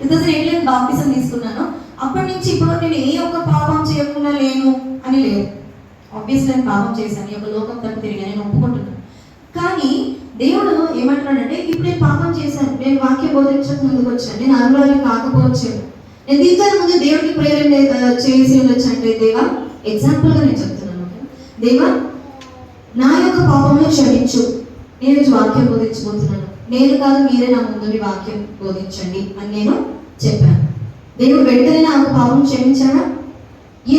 2008 baptism తీసుకున్నాను. అప్పటి నుంచి ఇప్పుడు నేను ఏ ఒక్క పాపం చేయకుండా లేను అని లేదు. ఆబ్వియస్లీ నేను పాపం చేశాను, ఈ యొక్క లోకం తప్పు తిరిగా, నేను ఒప్పుకుంటున్నాను. కానీ దేవుడు ఏమంటున్నాడంటే, ఇప్పుడు నేను పాపం చేశాను, నేను వాక్యం బోధించక ముందుకు వచ్చాను, నేను అర్హురాలు కాకపోవచ్చు, నేను దీనికన్నా ముందు దేవుడికి ప్రేరణ చేసి ఉండొచ్చు అంటే, దేవా ఎగ్జాంపుల్గా నేను చెప్తున్నాను, దేవా నా యొక్క పాపంలో క్షమించు, నేను వాక్యం బోధించబోతున్నాను, నేను కాదు మీరే నా ముందు వాక్యం బోధించండి అని నేను చెప్పాను. దేవుడు వెంటనే నాకు పాపం క్షమించాడా?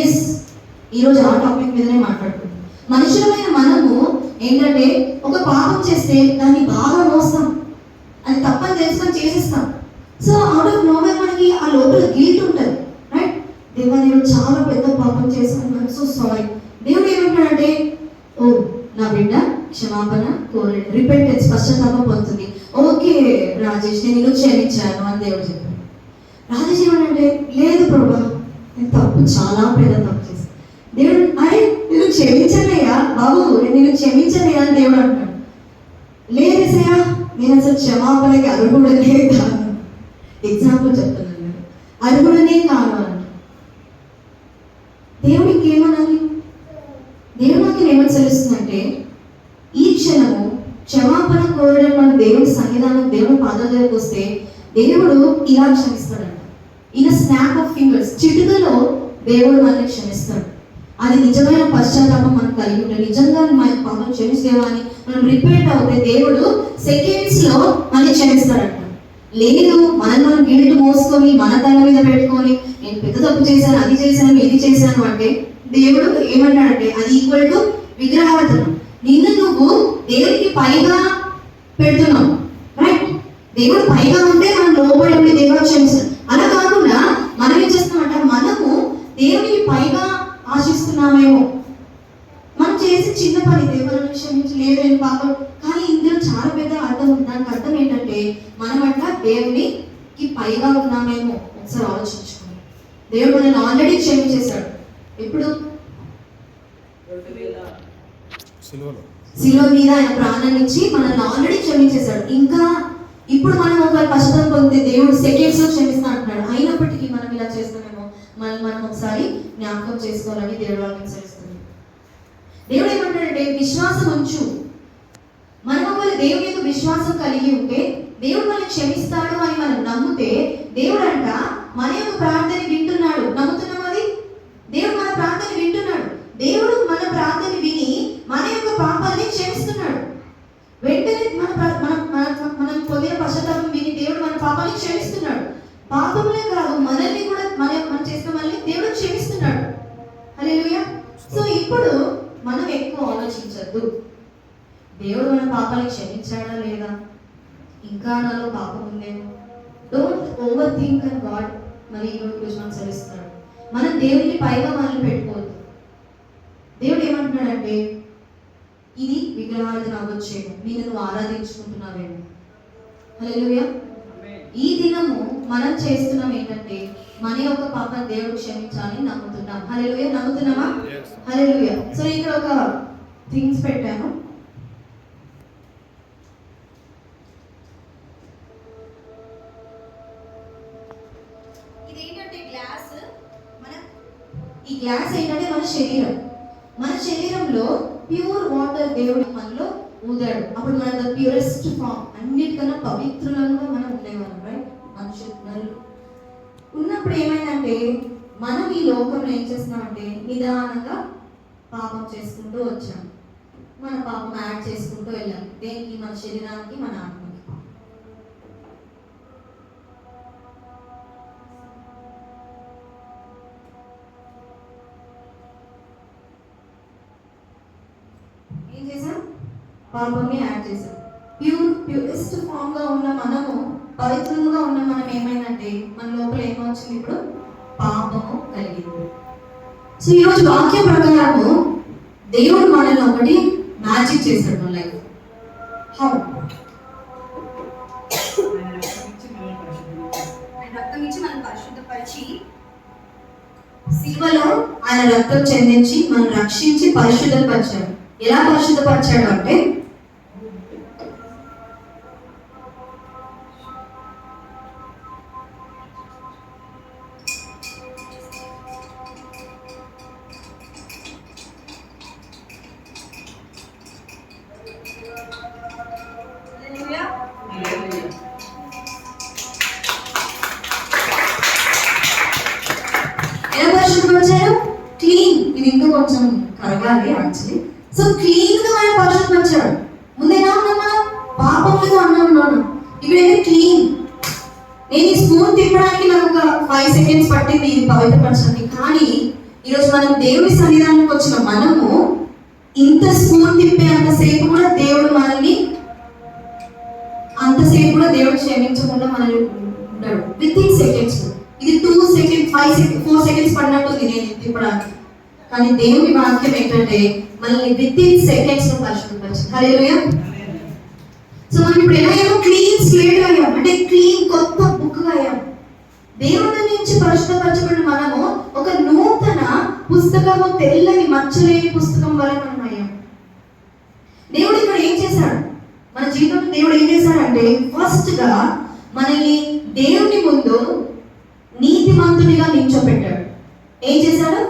ఎస్. ఈరోజు ఆ టాపిక్ మీదనే మాట్లాడుతున్నాం. మనుషులమైన మనము ఏంటంటే, ఒక పాపం చేస్తే దాన్ని బాగా మోస్తాం, అది తప్పని తెలుసుకొని చేసేస్తాం. సో అవుట్ ఆఫ్ నోవేర్ మనకి ఆ లోపల గిల్ట్ ఉంటుంది, రైట్? దేవా నేను చాలా పెద్ద పాపం చేశాను, సో సారీ. దేవుడు ఏమంటాడంటే, ఓ నా బిడ్డ క్షమాపణ కోరండి, రిపెంటెన్స్, పశ్చాత్తాపం పొందుతుంది. ఓకే రాజేష్ నేను నిన్ను క్షమించాను అని దేవుడు చెప్పాడు. రాజేష్ ఏమంటే, లేదు ప్రభా నేను తప్పు, చాలా పెద్ద తప్పు చేశాను. దేవుడు అరే నేను క్షమించలేయా బాబు, నేను నిన్ను క్షమించలేయా అని దేవుడు అంటాడు. లేదేసయ్యా నేను అసలు క్షమాపణకి అర్హుడనే కాను. ఎగ్జాంపుల్ చెప్తున్నాను, నేను అర్హుడనే కాను అంట. దేవుడికి ఏమనాలి? దేవుడు నాకు ఏమని తెలుస్తుందంటే, ఈ క్షణము క్షమాపణ కోరడం మన దేవుడి సన్నిధానం, దేవుడి పాదాల దగ్గరకు వస్తే దేవుడు ఇలా క్షమిస్తాడంట. ఇన్ స్నాప్ ఆఫ్ ఫింగర్స్, చిటికలో దేవుడు మనల్ని క్షమిస్తాడు. అది నిజమైన పశ్చాత్తాపం మనం కలిగి ఉంటే, నిజంగా మన పాపం క్షమిస్తేవా అని మనం రిపీట్ అవుతే దేవుడు సెకండ్స్ లో మనల్ని క్షమిస్తాడంట. లేదు మనం గిల్ట్ మోసుకొని మన తల మీద పెట్టుకొని నేను పెద్ద తప్పు చేశాను, అది చేశాను, ఇది చేశాను అంటే దేవుడు ఏమంటాడంటే, అది ఈక్వల్ టు విగ్రహారాధన. నిన్ను నువ్వు దేవుడికి పైగా పెడుతున్నావు, రైట్? దేవుడు పైగా ఉంటే మనం లోపడి ఉండి దేవుడు క్షమిస్తాడు. అలా కాకుండా మనం ఏం చేస్తామంట, మనము దేవుడికి పైగా ఆశిస్తున్నామేమో. మనం చేసి చిన్న పని దేవుడిని క్షమించి, లేదు నేను పాపం, కానీ ఇందులో చాలా పెద్ద అర్థం ఉంది. దానికి అర్థం ఏంటంటే, మనం అట్లా దేవునికి పైగా ఉన్నామేమో. ఒకసారి ఆలోచించుకోండి. దేవుడు మనల్ని ఆల్రెడీ క్షమించేశాడు. ఎప్పుడు? శిలువ మీద ఆయన ప్రాణాన్ని ఇచ్చి మనల్ని ఆల్రెడీ క్షమించేశాడు. ఇంకా ఇప్పుడు మనం ఒకవేళ పశ్చాత్తాపం పొందితే దేవుడు సెకండ్స్ లో క్షమిస్తా అంటున్నాడు. అయినప్పటికీ మనం ఇలా చేస్తామేమో, మనం ఒకసారి జ్ఞాపకం చేసుకోవాలని దేవుడు వాళ్ళని సరిస్తుంది. దేవుడు ఏమంటాడంటే, విశ్వాసం ఉంచు. మనం ఒకవేళ దేవుని యొక్క విశ్వాసం కలిగి ఉంటే దేవుడు మనల్ని క్షమిస్తాడు అని మనం నమ్మితే, దేవుడు అంట మన యొక్క ప్రార్థన వింటున్నాడు. నమ్ముతున్నాం అది? దేవుడు మన ప్రార్థన వింటున్నాడు. దేవుడు మన ప్రార్థన విని మన యొక్క పాపాలని క్షమిస్తున్నాడు. వెంటనే మనం పొందిన పశ్చాత్తాపం విని దేవుడు మన పాపాలని క్షమిస్తున్నాడు. పాపములే కాదు, మనల్ని కూడా మనం చేసిన మనల్ని దేవుడు క్షమిస్తున్నాడు. హల్లెలూయా. సో ఇప్పుడు మనం ఎక్కువ ఆలోచించద్దు, దేవుడు మన పాపాలని క్షమించాడా లేదా, ఇంకా నాలో పాపం ఉందేమో. Don't over think and God మరి ఈరోజు మనం సెలవిస్తున్నాడు. మనం దేవుడిని పైగా మనల్ని పెట్టుకోవద్దు. దేవుడు ఏమంటున్నాడంటే, ఇది విగ్రహారాధన అవ్వచ్చేమో, నేను నువ్వు ఆరాధించుకుంటున్నావేమో. హల్లెలూయా. ఈ దినము మనం చేస్తున్నాం ఏంటంటే, మన యొక్క పాపం దేవుడు క్షమించాలని నమ్ముతున్నాం. హల్లెలూయా. నమ్ముతున్నామా? హల్లెలూయా. సో ఇక్కడ ఒక థింగ్స్ పెట్టాను. ఇదేంటంటే గ్లాస్, ఈ గ్లాస్ ఏంటంటే మన శరీరం. మన శరీరంలో ప్యూర్ వాటర్ దేవుడు మనలో ఊదాడు. అప్పుడు మన ద ప్యూరెస్ట్ ఫామ్, అన్నిటికన్నా పవిత్రులంగా మనం ఉండేవాళ్ళం, రైట్? మనుషులు ఉన్నప్పుడు ఏమైందంటే, మనం ఈ లోకంలో ఏం చేస్తున్నామంటే నిదానంగా పాపం చేసుకుంటూ వచ్చాం. మన పాపం యాడ్ చేసుకుంటూ వెళ్ళాం. దేనికి? మన శరీరానికి, మన ఆత్మకి. ఏం చేసాం? పాపంని యాడ్ చేసాం. ప్యూరెస్ట్ ఫామ్ గా ఉన్న మనము, పవిత్రంగా ఉన్న మనం ఏమైందంటే, మన లోపల ఏమొచ్చింది? ఇప్పుడు పాపము కలిగింది. సో ఈరోజు వాక్యం ప్రకారము దేవుడు మనల్ని ఒకటి మ్యాజిక్ చేశాడు మన లైఫ్. హౌ? రక్తం ఇచ్చి మనం పరిశుద్ధపరిచి, శిలువలో ఆయన రక్తం చెందించి మనం రక్షించి పరిశుద్ధపరిచాడు. ఎలా పరిశుద్ధపరిచాడు అంటే, పరిశుద్ధపరిచారు? క్లీన్. ఇది ఇంకా కొంచెం కరగాలి యాక్చువల్లీ. సో క్లీన్ గా ఆయన పరిశుద్ధపరిచాడు. ముందు ఎలా ఉన్నాం మనం? పాపంలో ఉన్నాం. ఇక్కడైతే క్లీన్. నేను ఈ స్పూన్ తిప్పడానికి నాకు ఒక 5 seconds పట్టింది ఇది పవిత్రపరచడానికి. కానీ ఈరోజు మనం దేవుడి సన్నిధానానికి వచ్చిన మనము ఇంత స్పూన్ తిప్పే అంతసేపు కూడా దేవుడు మనల్ని క్షమించకుండా మనల్ని ఉంటాడు. With in seconds. ఇది 2 seconds 5 seconds 4 seconds పడినట్టుంది నేను తిప్పడానికి. కానీ దేవుని వాక్యం ఏంటంటే మనల్ని విత్ ఇన్ సెకండ్స్ లో పరిశుద్ధపరిచింది. హల్లెలూయా. సో మనం ఇప్పుడు ఎలా అయ్యాము? క్లీన్ స్లేట్ అయ్యాం. అంటే క్లీన్ కొత్త బుక్ అయ్యాం. దేవుడి నుంచి పరిశుద్ధపరచబడిన మనము ఒక నూతన పుస్తకము, తెల్లని మచ్చలేని పుస్తకం వలె మనం అయ్యాం. దేవుడు ఇక్కడ ఏం చేశాడు? మన జీవితంలో దేవుడు ఏం చేశాడంటే ఫస్ట్ గా మనల్ని దేవుని ముందు నీతిమంతునిగా నిల్చోపెట్టాడు. ఏం చేశాడు?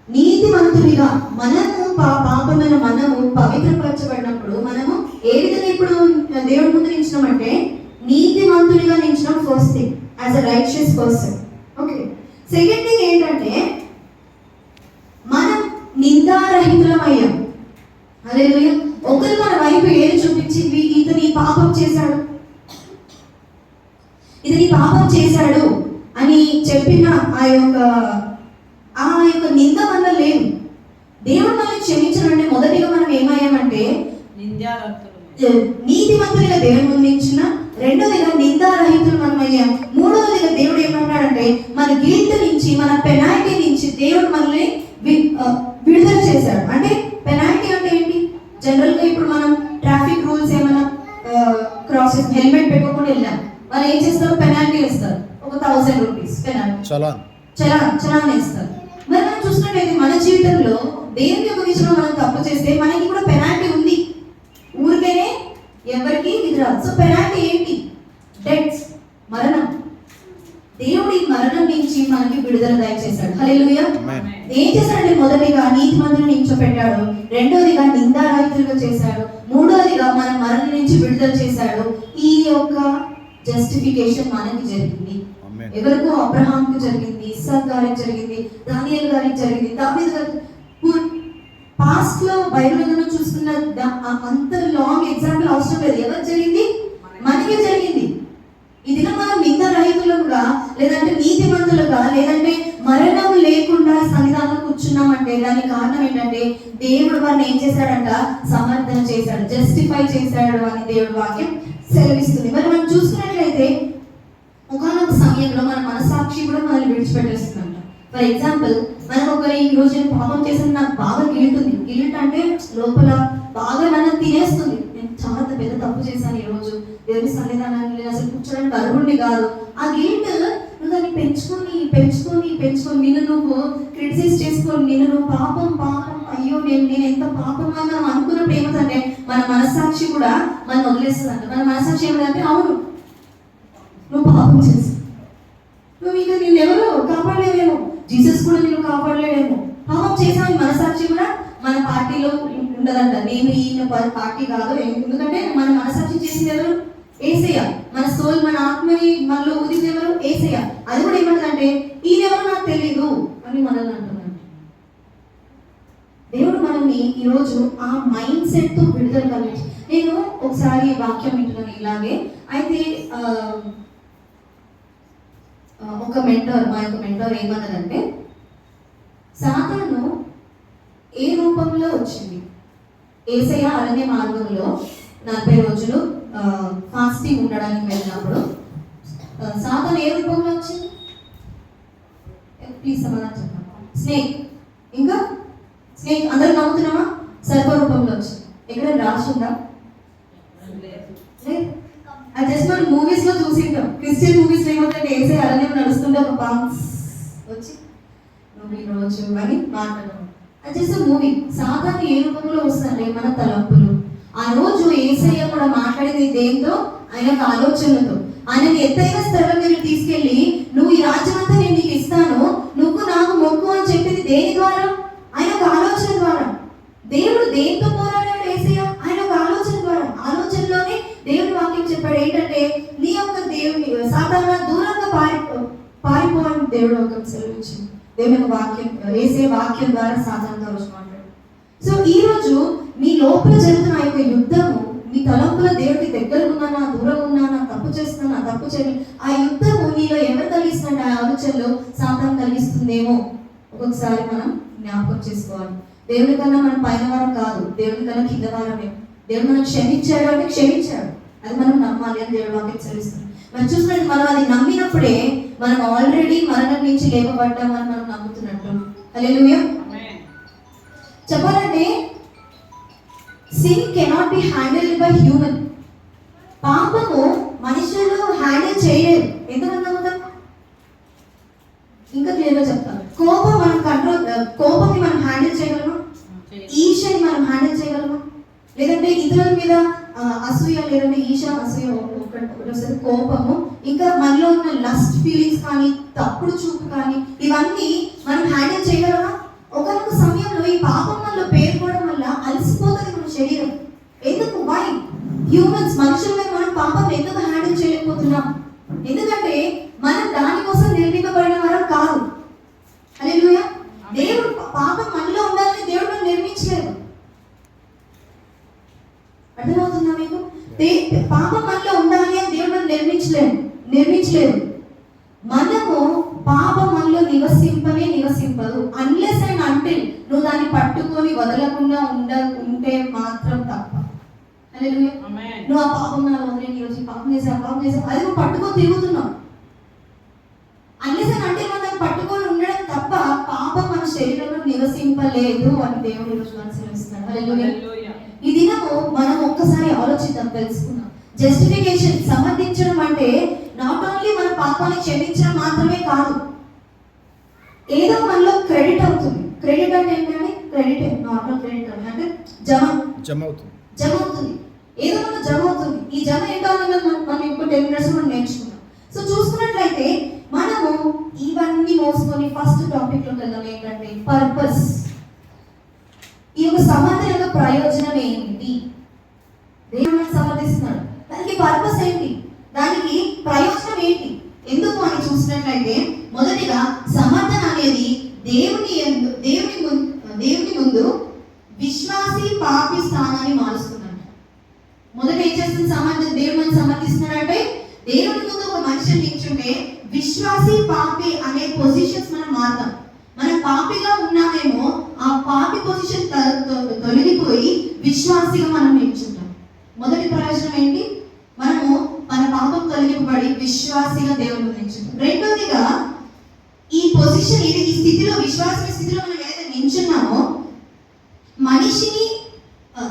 నీతిమంతునిగా. మనము పాపమైన మనము పవిత్రపరచబడినప్పుడు మనము ఏ విధంగా ఇప్పుడు దేవుడి ముందు నిలిచినామంటే నీతిమంతునిగా నిలిచినాం. First thing as a righteous person. Okay. Second thing ఏంటంటే మనం నిందారహితులం అయ్యాం. హల్లెలూయా. ఒకరు మన వైపు ఏది చూపించి ఇతని పాపం చేశాడు, ఇతని పాపం చేశాడు అని చెప్పిన ఆ యొక్క నింద వల్ల లేదు. దేవుడు మనల్ని క్షమించాలంటే మొదటిగా మనం ఏమయ్యామంటే నీతిమంతులుగా దేవుని ముందు నిలిచిన, రెండవదిగా నిందారహితులు మనం అయ్యాం. మూడవదిగా దేవుడు ఏమన్నాడంటే మన గిల్ట్ నుంచి, మన పెనాల్టీ నుంచి దేవుడు మనల్ని విడుదల చేశాడు. అంటే పెనాల్టీ అంటే ఏంటి? జనరల్ గా ఇప్పుడు మనం ట్రాఫిక్ రూల్స్ ఏమైనా క్రాస్ హెల్మెట్ పెట్టుకోకుండా వెళ్ళాం, వాళ్ళు ఏం చేస్తారు? పెనాల్టీ వేస్తారు. ఒక 1000 rupees పెనాల్టీ, చలాన్ వేస్తారు. మరి మనం చూసినట్టయితే మన జీవితంలో దేవుని యొక్క విషయంలో మనం తప్పు చేస్తే మనకి కూడా పెనాల్టీ ఉంది. ఊరికేనే ఎవరికి ఇది రాదు. సో పెనాల్టీ ఏంటి? డెత్, మరణం. దేవుడు ఈ మరణం నుంచి మనకి విడుదల దయచేశాడు. హల్లెలూయా. ఏం చేశాడంటే మొదటిగా నీతిమంతులను నిల్చోపెట్టాడు, రెండోదిగా నిందారహితులుగా చేశాడు, మూడోదిగా మన మరణం నుంచి విడుదల చేశాడు. ఈ యొక్క జస్టిఫికేషన్ మనకి జరిగింది. ఎవరికో అబ్రహాంకి జరిగింది, ఇస్సాక్ గారికి జరిగింది, దానియేలు గారికి జరిగింది, దావీదు గారికి. పాస్ట్ లో బైబిల్ చూస్తున్న అంత లాంగ్ ఎగ్జాంపుల్ అవసరం లేదు. ఎవరు జరిగింది? మనకే జరిగింది. ఇది మనం నిందారహితులుగా, లేదంటే నీతిమంతులుగా, లేదంటే మరణం లేకుండా సన్నిధానంలో కూర్చున్నామంటే దానికి కారణం ఏంటంటే దేవుడు వారిని ఏం చేశాడంట? సమర్థన చేశాడు, జస్టిఫై చేశాడు అని దేవుడి వాక్యం సెలవిస్తుంది. మరి మనం చూసుకున్నట్లయితే ఒకనొక సమయంలో మన మనసాక్షి కూడా మనల్ని విడిచిపెట్టేస్తుందంట. ఫర్ ఎగ్జాంపుల్, మనం ఒకరి ఈ రోజు నేను పాపం చేసిన నాకు బాగా గిల్ట్ ఉంది. గిల్ట్ అంటే లోపల బాగా నన్ను తినేస్తుంది. నేను చాలా పెద్ద తప్పు చేశాను ఈ రోజు, దేవుని సన్నిధానాన్ని అసలు కూర్చోడానికి అర్హుడిని కాదు. ఆ గిల్ట్ నువ్వు దాన్ని పెంచుకొని నిన్ను నువ్వు క్రిటిసైజ్ చేసుకొని నిన్ను నువ్వు పాపం అయ్యో నేను ఎంత పాపంగా మనం అనుకున్నప్పుడు ఏమిటంటే మన మనస్సాక్షి కూడా మనం వదిలేస్తుందంట. మన మనస్సాక్షి ఏమిటంటే అవును నువ్వు పాపం చేసి నువ్వు ఇంకా నిన్నెవరు కాపాడలేదేమో, జీసస్ కూడా నేను కాపాడలేడేమో. పాపం చేసామని మనసాక్షి కూడా మన పార్టీలో ఉండదంట. నేను ఈయన పార్టీ కాదు, ఎందుకంటే మన మనసాక్షి చేసింది ఎవరు? యేసయ్య. మన సోల్, మన ఆత్మని మనలో ఊదింది ఎవరు? యేసయ్య. అది కూడా ఏమంటదంటే ఈయనెవరో నాకు తెలీదు అని మనల్ని అంటున్నాడు. దేవుడు మనల్ని ఈరోజు ఆ మైండ్ సెట్ తో విడుదల కలిగి. నేను ఒకసారి వాక్యం వింటున్నాను ఇలాగే. అయితే ఒక మెంటర్, మా యొక్క మెంటర్ ఏమన్నదంటే సాతాను ఏ రూపంలో వచ్చింది? యేసయ్య అరణ్య మార్గంలో 40 రోజులు ఫాస్టింగ్ ఉండడానికి వెళ్ళినప్పుడు సాతాను ఏ రూపంలో వచ్చింది? ప్లీజ్ సమాధానం చెప్పండి. స్నేక్. ఇంకా స్నేక్ అందరూ నమ్ముతున్నామా? సర్ప రూపంలో వచ్చింది. ఎక్కడ రాసిందా? అది జస్ట్ మనం మూవీస్ లో చూసింటాం. క్రిస్టియన్ మూవీస్ లో ఏమంటే యేసయ్య అరణ్యం నడుస్తుంటే ఒక పాంక్స్ వచ్చి నువ్వు ఈ రోజు అని మాట్లాడడం. అది జస్ట్ మూవీ. సాతాను ఏ రూపంలో వస్తాడే? మన తలంపులు. ఆ రోజు యేసయ్య కూడా మాట్లాడేది దేంతో? ఆయన యొక్క ఆలోచనలతో. ఆయనని ఎత్తైన స్థలం మీరు తీసుకెళ్ళి నువ్వు ఈ రాజ్యం అంతా నేను నీకు ఇస్తాను, నువ్వు నాకు మొక్కు అని చెప్పింది దేని ద్వారా? ఆయన యొక్క ఆలోచన ద్వారా. దేవుడు దేంతో పోరాడాడు? యేసయ్య ఆయన యొక్క ఆలోచన ద్వారా. ఆలోచనలోనే దేవుని వాక్యం చెప్పాడు ఏంటంటే నీ యొక్క దేవుని సాధారణ దూరంగా పారిపోని దేవుడు ఒక సెలవిచ్చింది. దేవుని యొక్క వాక్యం, వేసే వాక్యం ద్వారా సాధారణంగా రోజు మాట్లాడు. సో ఈ రోజు మీ లోపల జరుగుతున్న ఆ యొక్క యుద్ధము, మీ తలంపుల దేవుడికి దగ్గర ఉన్నానా, దూరం ఉన్నానా, తప్పు చేస్తున్నానా, తప్పు చేయను, ఆ యుద్ధము నీలో ఎవరు కలిగిస్తున్నట్టు ఆ ఆలోచనలో సాతాను కలిగిస్తుందేమో ఒక్కొక్కసారి మనం జ్ఞాపకం చేసుకోవాలి. దేవుడి కన్నా మనం పైన వారం కాదు, దేవుడి కన్నా కింద వారమే. దేవుడు మనం క్షమించాడు అంటే క్షమించాడు, అది మనం నమ్మాలి అని దేవుడు వాక్యం చదివిస్తుంది. మనం చూసినట్టు మనం అది నమ్మినప్పుడే మనం ఆల్రెడీ మరణం నుంచి లేపబడ్డామని మనం నమ్ముతున్నట్టు. హల్లెలూయా. చెప్పాలంటే sin cannot be handled by human. పాపము మనుషులు హ్యాండిల్ చేయలేరు. ఎంతమంది నమ్ముతాం? ఇంకా క్లియర్గా చెప్తాను. కోపం మనం కోపంని మనం హ్యాండిల్ చేయగలమా? ఈర్ష్యని మనం హ్యాండిల్ చేయగలమా? లేదంటే ఇతరుల మీద అసూయ, లేదంటే ఈర్ష, అసూయ ఒకటి వస్తుంది, కోపము, ఇంకా మనలో ఉన్న లస్ట్ ఫీలింగ్స్ కానీ, తప్పుడు చూపు కానీ, ఇవన్నీ మనం హ్యాండిల్ చేయగలమా? ఒకనొక సమయంలో ఈ పాపం వల్ల పేర్కోవడం వల్ల అలసిపోతుంది మన శరీరం. ఎందుకు? వై? హ్యూమన్స్, మనుషుల మీద మనం పాపం ఎందుకు హ్యాండిల్ చేయలేకపోతున్నాం? ఎందుకంటే మనం దానికోసం నిర్మింపబడిన వారం కాదు. హల్లెలూయా. దేవుడు పాపం మనలో ఉండాలని దేవుడు మనం నిర్మించలేదు. అర్థమవుతుందా మీకు? పాపం మనలో ఉండాలి అని దేవుడు మనం నిర్మించలేదు. మనము పాపం మనలో నివసింపదు అన్లెస్ అండ్ అంటిల్ నువ్వు దాన్ని పట్టుకొని వదలకుండా ఉంటే మాత్రం తప్ప. హల్లెలూయా. నువ్వు ఆ పాపం నా వదిలే, ఈరోజు పాపం చేసావు, అది నువ్వు పట్టుకొని తిరుగుతున్నావు. అన్లెస్ అండ్ అంటిల్ మనం దాన్ని పట్టుకొని ఉండడం తప్ప పాపం మన శరీరంలో నివసింపలేదు అని దేవుడు ఈరోజు మనం సెలవిస్తున్నాడు. హల్లెలూయా. ఈ దినము మనం ఒక్కసారి ఆలోచిద్దాం, తెలుసుకుందాం. జస్టిఫికేషన్, సమర్థించడం అంటే నాట్ ఓన్లీ మన పాపాన్ని క్షమించడం మాత్రమే కాదు, ఏదో మనలో క్రెడిట్ అవుతుంది. క్రెడిట్ అంటే ఏంటంటే క్రెడిట్, నార్మల్ క్రెడిట్ అంటే జమ అవుతుంది. ఏదో మనకు జమ అవుతుంది. ఈ జమ ఏంటో మనం ఇంకో 10 minutes మనం నేర్చుకున్నాం. సో చూసుకున్నట్లయితే మనము ఇవన్నీ మోసుకొని ఫస్ట్ టాపిక్ లోకి వెళ్దాం. ఏంటంటే పర్పస్. ఈ యొక్క సమర్థన యొక్క ప్రయోజనం ఏంటి? దేవుడు సమర్థిస్తున్నాడు, దానికి పర్పస్ ఏంటి, దానికి ప్రయోజనం ఏంటి, ఎందుకు అని చూసినట్లయితే మొదటిగా సమర్థన అనేది దేవుని ముందు విశ్వాసి పాపి స్థానాన్ని మారుస్తున్నాడు. మొదట ఏం చేస్తుంది సమర్థన? దేవుడు మనం సమర్థిస్తున్నాడంటే దేవుని ముందు ఒక మనిషిని నిల్చుంటే విశ్వాసి పాపి అనే పొజిషన్స్ మనం మారుతాం. మనం పాపిగా ఉన్నామేమో, ఆ పాపి పొజిషన్ తొలగిపోయి విశ్వాసిగా మనం నిల్చుంటాం. మొదటి ప్రయోజనం ఏంటి? మనము మన పాపం తొలగింపబడి విశ్వాసిగా దేవుని నిల్చుంటాం. రెండోదిగా ఈ పొజిషన్, ఈ స్థితిలో, విశ్వాస స్థితిలో మనం ఏదైతే నిల్చున్నామో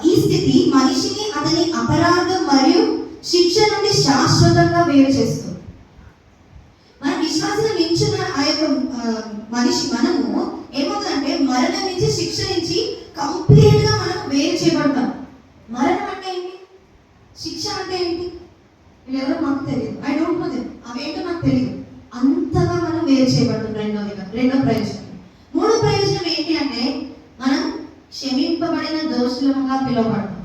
ఈ స్థితి మనిషిని అతని అపరాధం మరియు శిక్ష నుండి శాశ్వతంగా వేరు చేస్తుంది. మన విశ్వాసంలో నిల్చున్న ఆ యొక్క మనము ఏమవుతుందంటే మరణం నుంచి, శిక్ష నుంచి కంప్లీట్ గా మనం వేరు చేయబడతాం. మరణం అంటే ఏంటి, శిక్ష అంటే ఏంటి, ఎవరో మాకు తెలియదు. ఐ డోంట్ నో దెమ్, అవేంటో నాకు తెలియదు. అంతగా మనం వేరు చేయబడతాం. రెండో ప్రయోజనం. మూడో ప్రయోజనం ఏంటి అంటే మనం క్షమింపబడిన దోషులుగా పిలువబడతాం.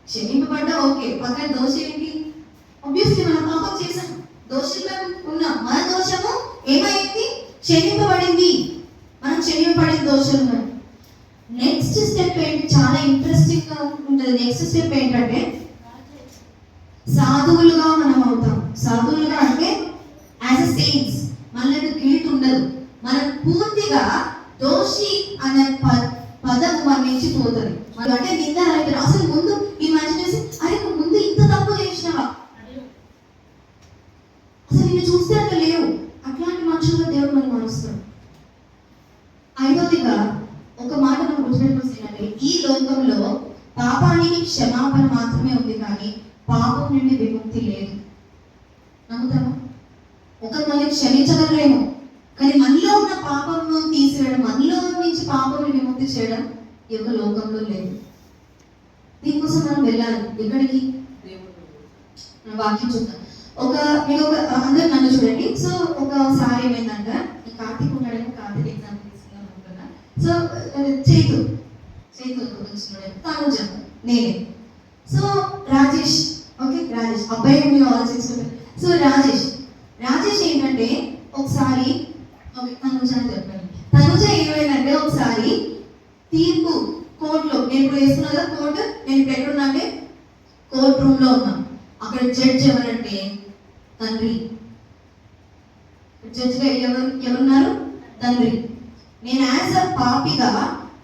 క్షమింపబడ్డా ఓకే, పక్కన దోషం ఏంటి? ఆబ్వియస్లీ మనం పాపం చేశాం, దోషులుగా ఉన్నాం. మన దోషము ఏమైంది? క్షమింపబడింది. మనం క్షమింపబడిన దోషులు. నెక్స్ట్ స్టెప్ ఏంటి? చాలా ఇంట్రెస్టింగ్ గా ఉంటుంది. నెక్స్ట్ స్టెప్ ఏంటంటే సాధువులుగా మనం అవుతాం. సాధువులుగా అంటే యాజ్ ఎ సెయింట్స్, మనకు గిల్ట్ ఉండదు. మనం పూర్తిగా దోషి అనే పదము మన నుంచి పోతుంది. అంటే నింద అయిపోయిన అసలు ముందు ఈ మనిషి చేసి అరే నువ్వు ముందు ఇంత తప్పు చేసినావా, అసలు నిన్ను చూస్తే అట్లా లేవు, అట్లాంటి మనుషుల్లో దేవుడు మనం మారుస్తాడు. ఐదోదిగా ఒక మాట మనం గుర్తుపెట్టుకుంటే ఈ లోకంలో పాపానికి క్షమాపణ మాత్రమే ఉంది, కానీ పాపం నుండి విముక్తి లేదు. నమ్ముతామా? ఒకరు మళ్ళీ క్షమించగలరేమో, కానీ మనలో ఉన్న పాపంను తీసివేయడం, మనలో నుంచి పాపం విముక్తి చేయడం ఈ యొక్క లోకంలో లేదు. దీనికోసం మనం వెళ్ళాలి. ఎక్కడికి? వాక్యం చూద్దాం. మీకు అందరు నన్ను చూడండి. సో ఒకసారి ఏమైందంట, ఈ కార్తీక్ ఉన్నాడేమో, కార్తీక్ ఎగ్జాంపుల్ తీసుకుందాం అనుకున్నా. సో చైతు తనుజ, నేనే. సో రాజేష్, ఓకే రాజేష్ అబ్బాయి మీరు ఆలోచించుకుంటారు. సో రాజేష్ ఏంటంటే ఒకసారి తనుజ అని చెప్పాను. తనుజ ఏమైందంటే ఒకసారి తీర్పు కోర్టులో, నేను ఇప్పుడు వేస్తున్నా కదా కోర్టు, నేను ఇప్పుడు ఎక్కడున్నా అంటే కోర్ట్ రూమ్ లో ఉన్నా. అక్కడ జడ్జ్ ఎవరంటే తండ్రి. జడ్జిగా ఎవరున్నారు? తండ్రి. నేను యాజ్ అ పాపిగా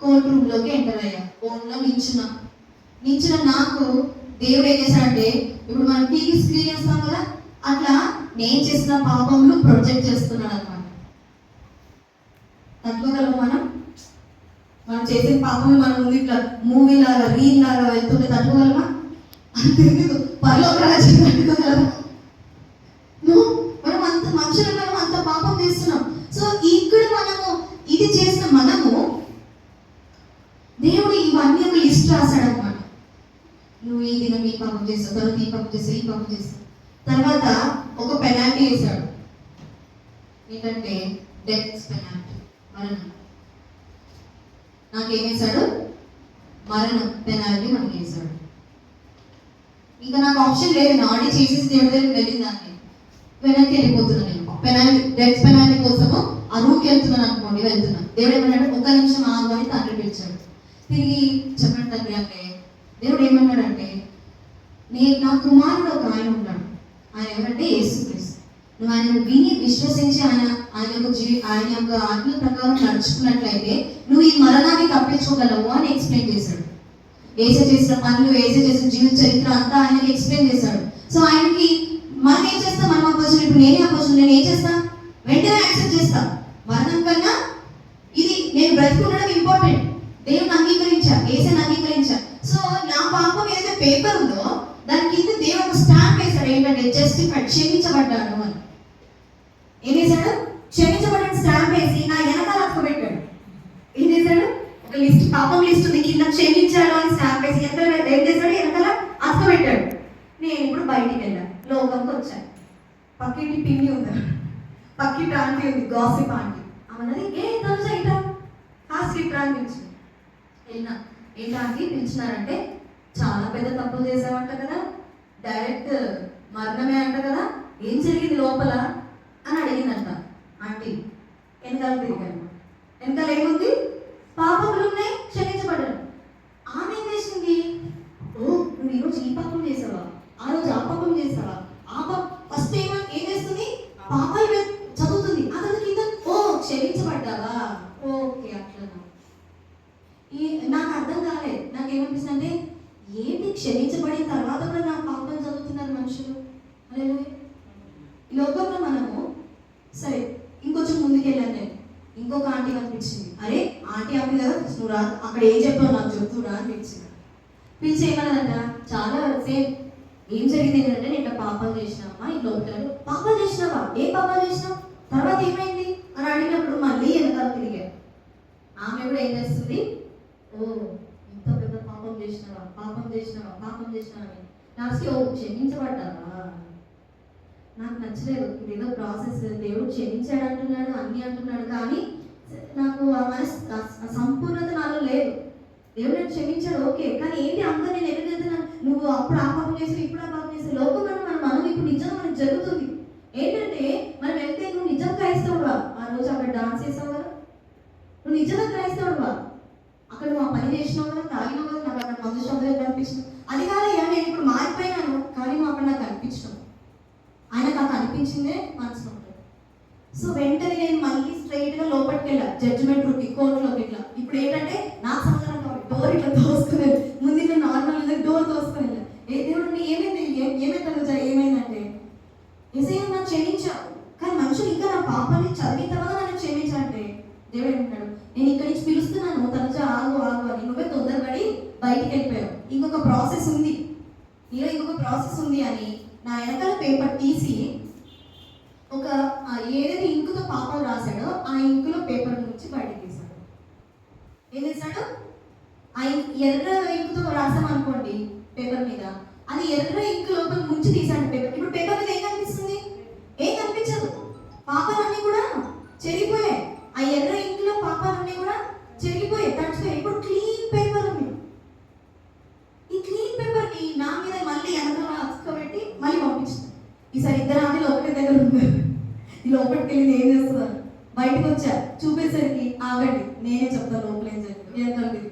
కోర్ట్ రూమ్ లోకి ఎంటర్ అయ్యా. కోర్టులో నించిన నాకు దేవుడు ఏం చేశాడంటే, ఇప్పుడు మనం టీవీ స్క్రీన్ చేస్తాం కదా, అట్లా నేను చేసిన పాపంలో ప్రొజెక్ట్ చేస్తున్నాడు అనమాట. తట్టుకోగలము మనం చేసిన పాపం మన ముందు ఇట్లా మూవీ లాగా రీల్ లాగా వెళ్తుంటే తట్టుకోగలమా? అంతెందుకు పరలోక రాజ్యం తట్టుకోగలమా? మనం అంత మనుషులు, మనం అంత పాపం చేస్తున్నాం. సో ఇక్కడ మనము ఇది చేసిన మనము, దేవుడు ఇవన్నీ ఒక లిస్ట్ రాశాడు అనమాట. నువ్వు ఈ దినం ఈ పాపం చేస్తావు, తర్వాత ఈ పాపం చేస్తావు, ఈ పాపం చేస్తావు. తర్వాత ఒక పెనాల్టీ వేశాడు. ఏంటంటే డెత్ పెనాల్టీ, మరణం. నాకేమేశాడు? మరణం పెనాల్టీ మనకి వేశాడు. ఇంకా నాకు ఆప్షన్ లేదు, నా ఆడి చేసేసి దేవుడి దగ్గరికి వెళ్ళిందాన్ని వెనక్కి వెళ్ళిపోతున్నాను. నేను పెనాల్టీ, డెత్ పెనాల్టీ కోసము ఆ రూమ్కి వెళ్తున్నాను అనుకోండి, వెళ్తున్నాను. దేవుడు ఏమన్నాడు? ఒక్క నిమిషం ఆగు అని తండ్రి పిలిచాడు. తిరిగి చెప్పండి తండ్రి అంటే, దేవుడు ఏమన్నాడంటే, నా కుమారుడు ఒక ఆయన ఉన్నాడు. ఆయన ఎవరంటే యేసుక్రీస్తు. నువ్వు ఆయన విని విశ్వసించి ఆయన యొక్క ఆజ్ఞల ప్రకారం నడుచుకున్నట్లయితే నువ్వు ఈ మరణాన్ని తప్పించుకోగలవు అని ఎక్స్ప్లెయిన్ చేశాడు. ఏసే చేసిన పనులు, ఏసే చేసిన జీవిత చరిత్ర అంతా ఆయనకి ఎక్స్ప్లెయిన్ చేశాడు. సో ఆయనకి మనం ఏం చేస్తాం? మనం అపోజిషన్, ఇప్పుడు నేనే అపోజిషన్, నేను ఏం చేస్తా? వెంటనే యాక్సెప్ట్ చేస్తా. మరణం కన్నా ఇది నేను బ్రతికుండడం ఇంపార్టెంట్. దేవుని అంగీకరించా, ఏసైని అంగీకరించా. సో నా పాపం ఏదైతే పేపర్ ఉందో దాని కింద దేవుడు ఒక స్టాంప్ వేశాడు. ఏంటంటే జస్టిఫైడ్, క్షమించబడ్డాడు అని. ఏం చేశాడు? క్షమించబడ్డాడు స్టాంప్ వేసి నా వెనకాల అక్కబెట్టాడు. ఏం చేశాడు? ఒక లిస్ట్, పాపం లిస్ట్ ఉంది, కింద క్షమించాడు అని స్టాంప్ వేసి ఏం చేశాడు? వెనకాల అక్కబెట్టాడు. నేను ఇప్పుడు బయటికి వెళ్ళాను, లోకంకి వచ్చాను. పక్కింటి పిన్ని ఉంది, పక్కింటి ఆంటీ ఉంది, గాసిప్ ఆంటీ. అన్నది తను ఇట్లా ఫాస్ట్ ఇట్లా అని పిలిచింది. వెళ్ళినా, ఏంటి పిలిచినారంటే, చాలా పెద్ద తప్పులు చేసావంట కదా, డైరెక్ట్ మరణమే అంట కదా, ఏం జరిగింది లోపల అని అడిగిందంట ఆంటీ. వెనకాల తిరిగాను. వెనకాల ఏముంది? పాపములు ఉన్నాయి, క్షమించబడ్డాను. ఆమె ఏం చేసింది? ఓ నువ్వు ఈరోజు ఈ పాపం చేసావా, ఆ రోజు ఆ పాపం చేసావా, ఫస్ట్ ఏం చేస్తుంది? పాపాలు చదువుతుంది. అతని కింద ఓ క్షమించబడ్డావా, ఓకే అట్లా. నాకు అర్థం కాలేదు. నాకేమనిపిస్తుంది అంటే, ఏంటి క్షమించబడిన తర్వాత కూడా నా పాపం చదువుతున్నారు మనుషులు. అదే ఈ లోకంలో మనము సరే ఇంకొంచెం ముందుకు వెళ్ళాను. నేను ఇంకొక ఆంటీ కనిపించింది. అరే ఆంటీ ఆపి కదా, నువ్వు రా, అక్కడ ఏం చెప్పావు నాకు చెప్తురా అని పిలిచింది. పిలిచి ఏమన్నదంట, చాలా సేమ్ ఏం జరిగింది ఏంటంటే, నేను ఇట్లా పాపాలు చేసినావా, ఈ లోపల పాపాలు చేసినావా, ఏ పాపాలు చేసినావు, తర్వాత ఏమైంది అని అడిగినప్పుడు మళ్ళీ వెనకాల తిరిగారు. ఆమె కూడా ఏం చేస్తుంది? ఓ ఇంత పెద్ద పాపం చేసినావా, పాపం చేసినావా, పాపం చేసినావా అని లాస్ట్కి ఓ క్షమించబడ్డావా. నాకు నచ్చలేదు. ఇదేదో ప్రాసెస్, దేవుడు క్షమించాడు అంటున్నాడు, అన్నీ అంటున్నాడు, కానీ నాకు ఆ సంపూర్ణత నాలో లేదు. దేవుడు నేను క్షమించాడు ఓకే, కానీ ఏంటి అందరూ నేను ఎదుగుతున్నాను, నువ్వు అప్పుడు ఆ పాపం చేసి ఇప్పుడు ఆ పాపం చేసి. లోకంలో మనం ఇప్పుడు నిజంగా మనకు జరుగుతుంది ఏంటంటే, మనం వెళ్తే నువ్వు నిజంగా క్రైస్తవుడువా, ఆ రోజు అక్కడ డాన్స్ చేసావు కదా, నువ్వు నిజంగా క్రైస్తవుడువా, అక్కడ నువ్వు ఆ పని చేసినావు కదా, తాగినావు కదా, నాకు అక్కడ మందు శబ్దాలు కనిపించినావు. అది కాదయ్యా, నేను ఇప్పుడు మారిపోయినాను, కానీ నువ్వు అక్కడ నాకు కనిపించినావు. ఆయనకు నాకు అనిపించిందే మనసులో ఉంటుంది. సో వెంటనే నేను మళ్ళీ స్ట్రైట్గా లోపలికి వెళ్ళా, జడ్జిమెంట్ రూమ్కి, కోర్టులోకి. ఇట్లా ఇప్పుడు ఏంటంటే నాకు సమాధానం కావాలి, డోర్ ఇట్లా దోసుకుని ముందు ఇట్లా నార్మల్ డోర్ దోసుకుని వెళ్ళా. దేవుడు ఏమైంది, ఏమైందంటే, ఏసయ్య నాకు క్షమించావు, కానీ మనుషులు ఇంకా నా పాపాన్ని చదివిన తర్వాత నన్ను క్షమించాలంటే దేవుడు ఏమంటాడు, నేను ఇక్కడి నుంచి పిలుస్తున్నాను, తనుజ ఆగు ఆగు అని. నువ్వే తొందరపడి బయటికి వెళ్ళిపోయావు, ఇంకొక ప్రాసెస్ ఉంది, నీలో ఇంకొక ప్రాసెస్ ఉంది అని నా వెనకాల పేపర్ తీసి ఒక ఏదైతే ఇంకుతో పాపాలు రాశాడో ఆ ఇంకులో పేపర్ నుంచి బయటకు తీశాడు. ఏం చేశాడు? ఆ ఎర్ర ఇంకుతో రాసామనుకోండి పేపర్ మీద, అది ఎర్ర ఇంకు లోపల ముంచి తీశాడు పేపర్. ఇప్పుడు పేపర్ మీద ఏం కనిపిస్తుంది? ఏం కనిపించదు. పాపాలన్నీ కూడా చెరిగిపోయాయి. ఆ ఎర్ర ఇంకులో పాపాలన్నీ కూడా చెరిగిపోయాయి, తడిచిపోయాయి. ఇప్పుడు క్లీన్ పేపర్ ఉంది. ఈ క్లీన్ పేపర్ని నా మీద మళ్ళీ వెనకాల అతుకోబెట్టి మళ్ళీ పంపించింది. ఈసారి ఇద్దరు ఆమెలు ఒకటే దగ్గర ఉన్నారు. ఈ లోపలికి వెళ్ళి ఏం చేస్తున్నారు? బయటకు వచ్చా చూపేసరికి ఆగండి నేనే చెప్తాను లోపల ఏం జరిగింది వెనకాల తిరిగి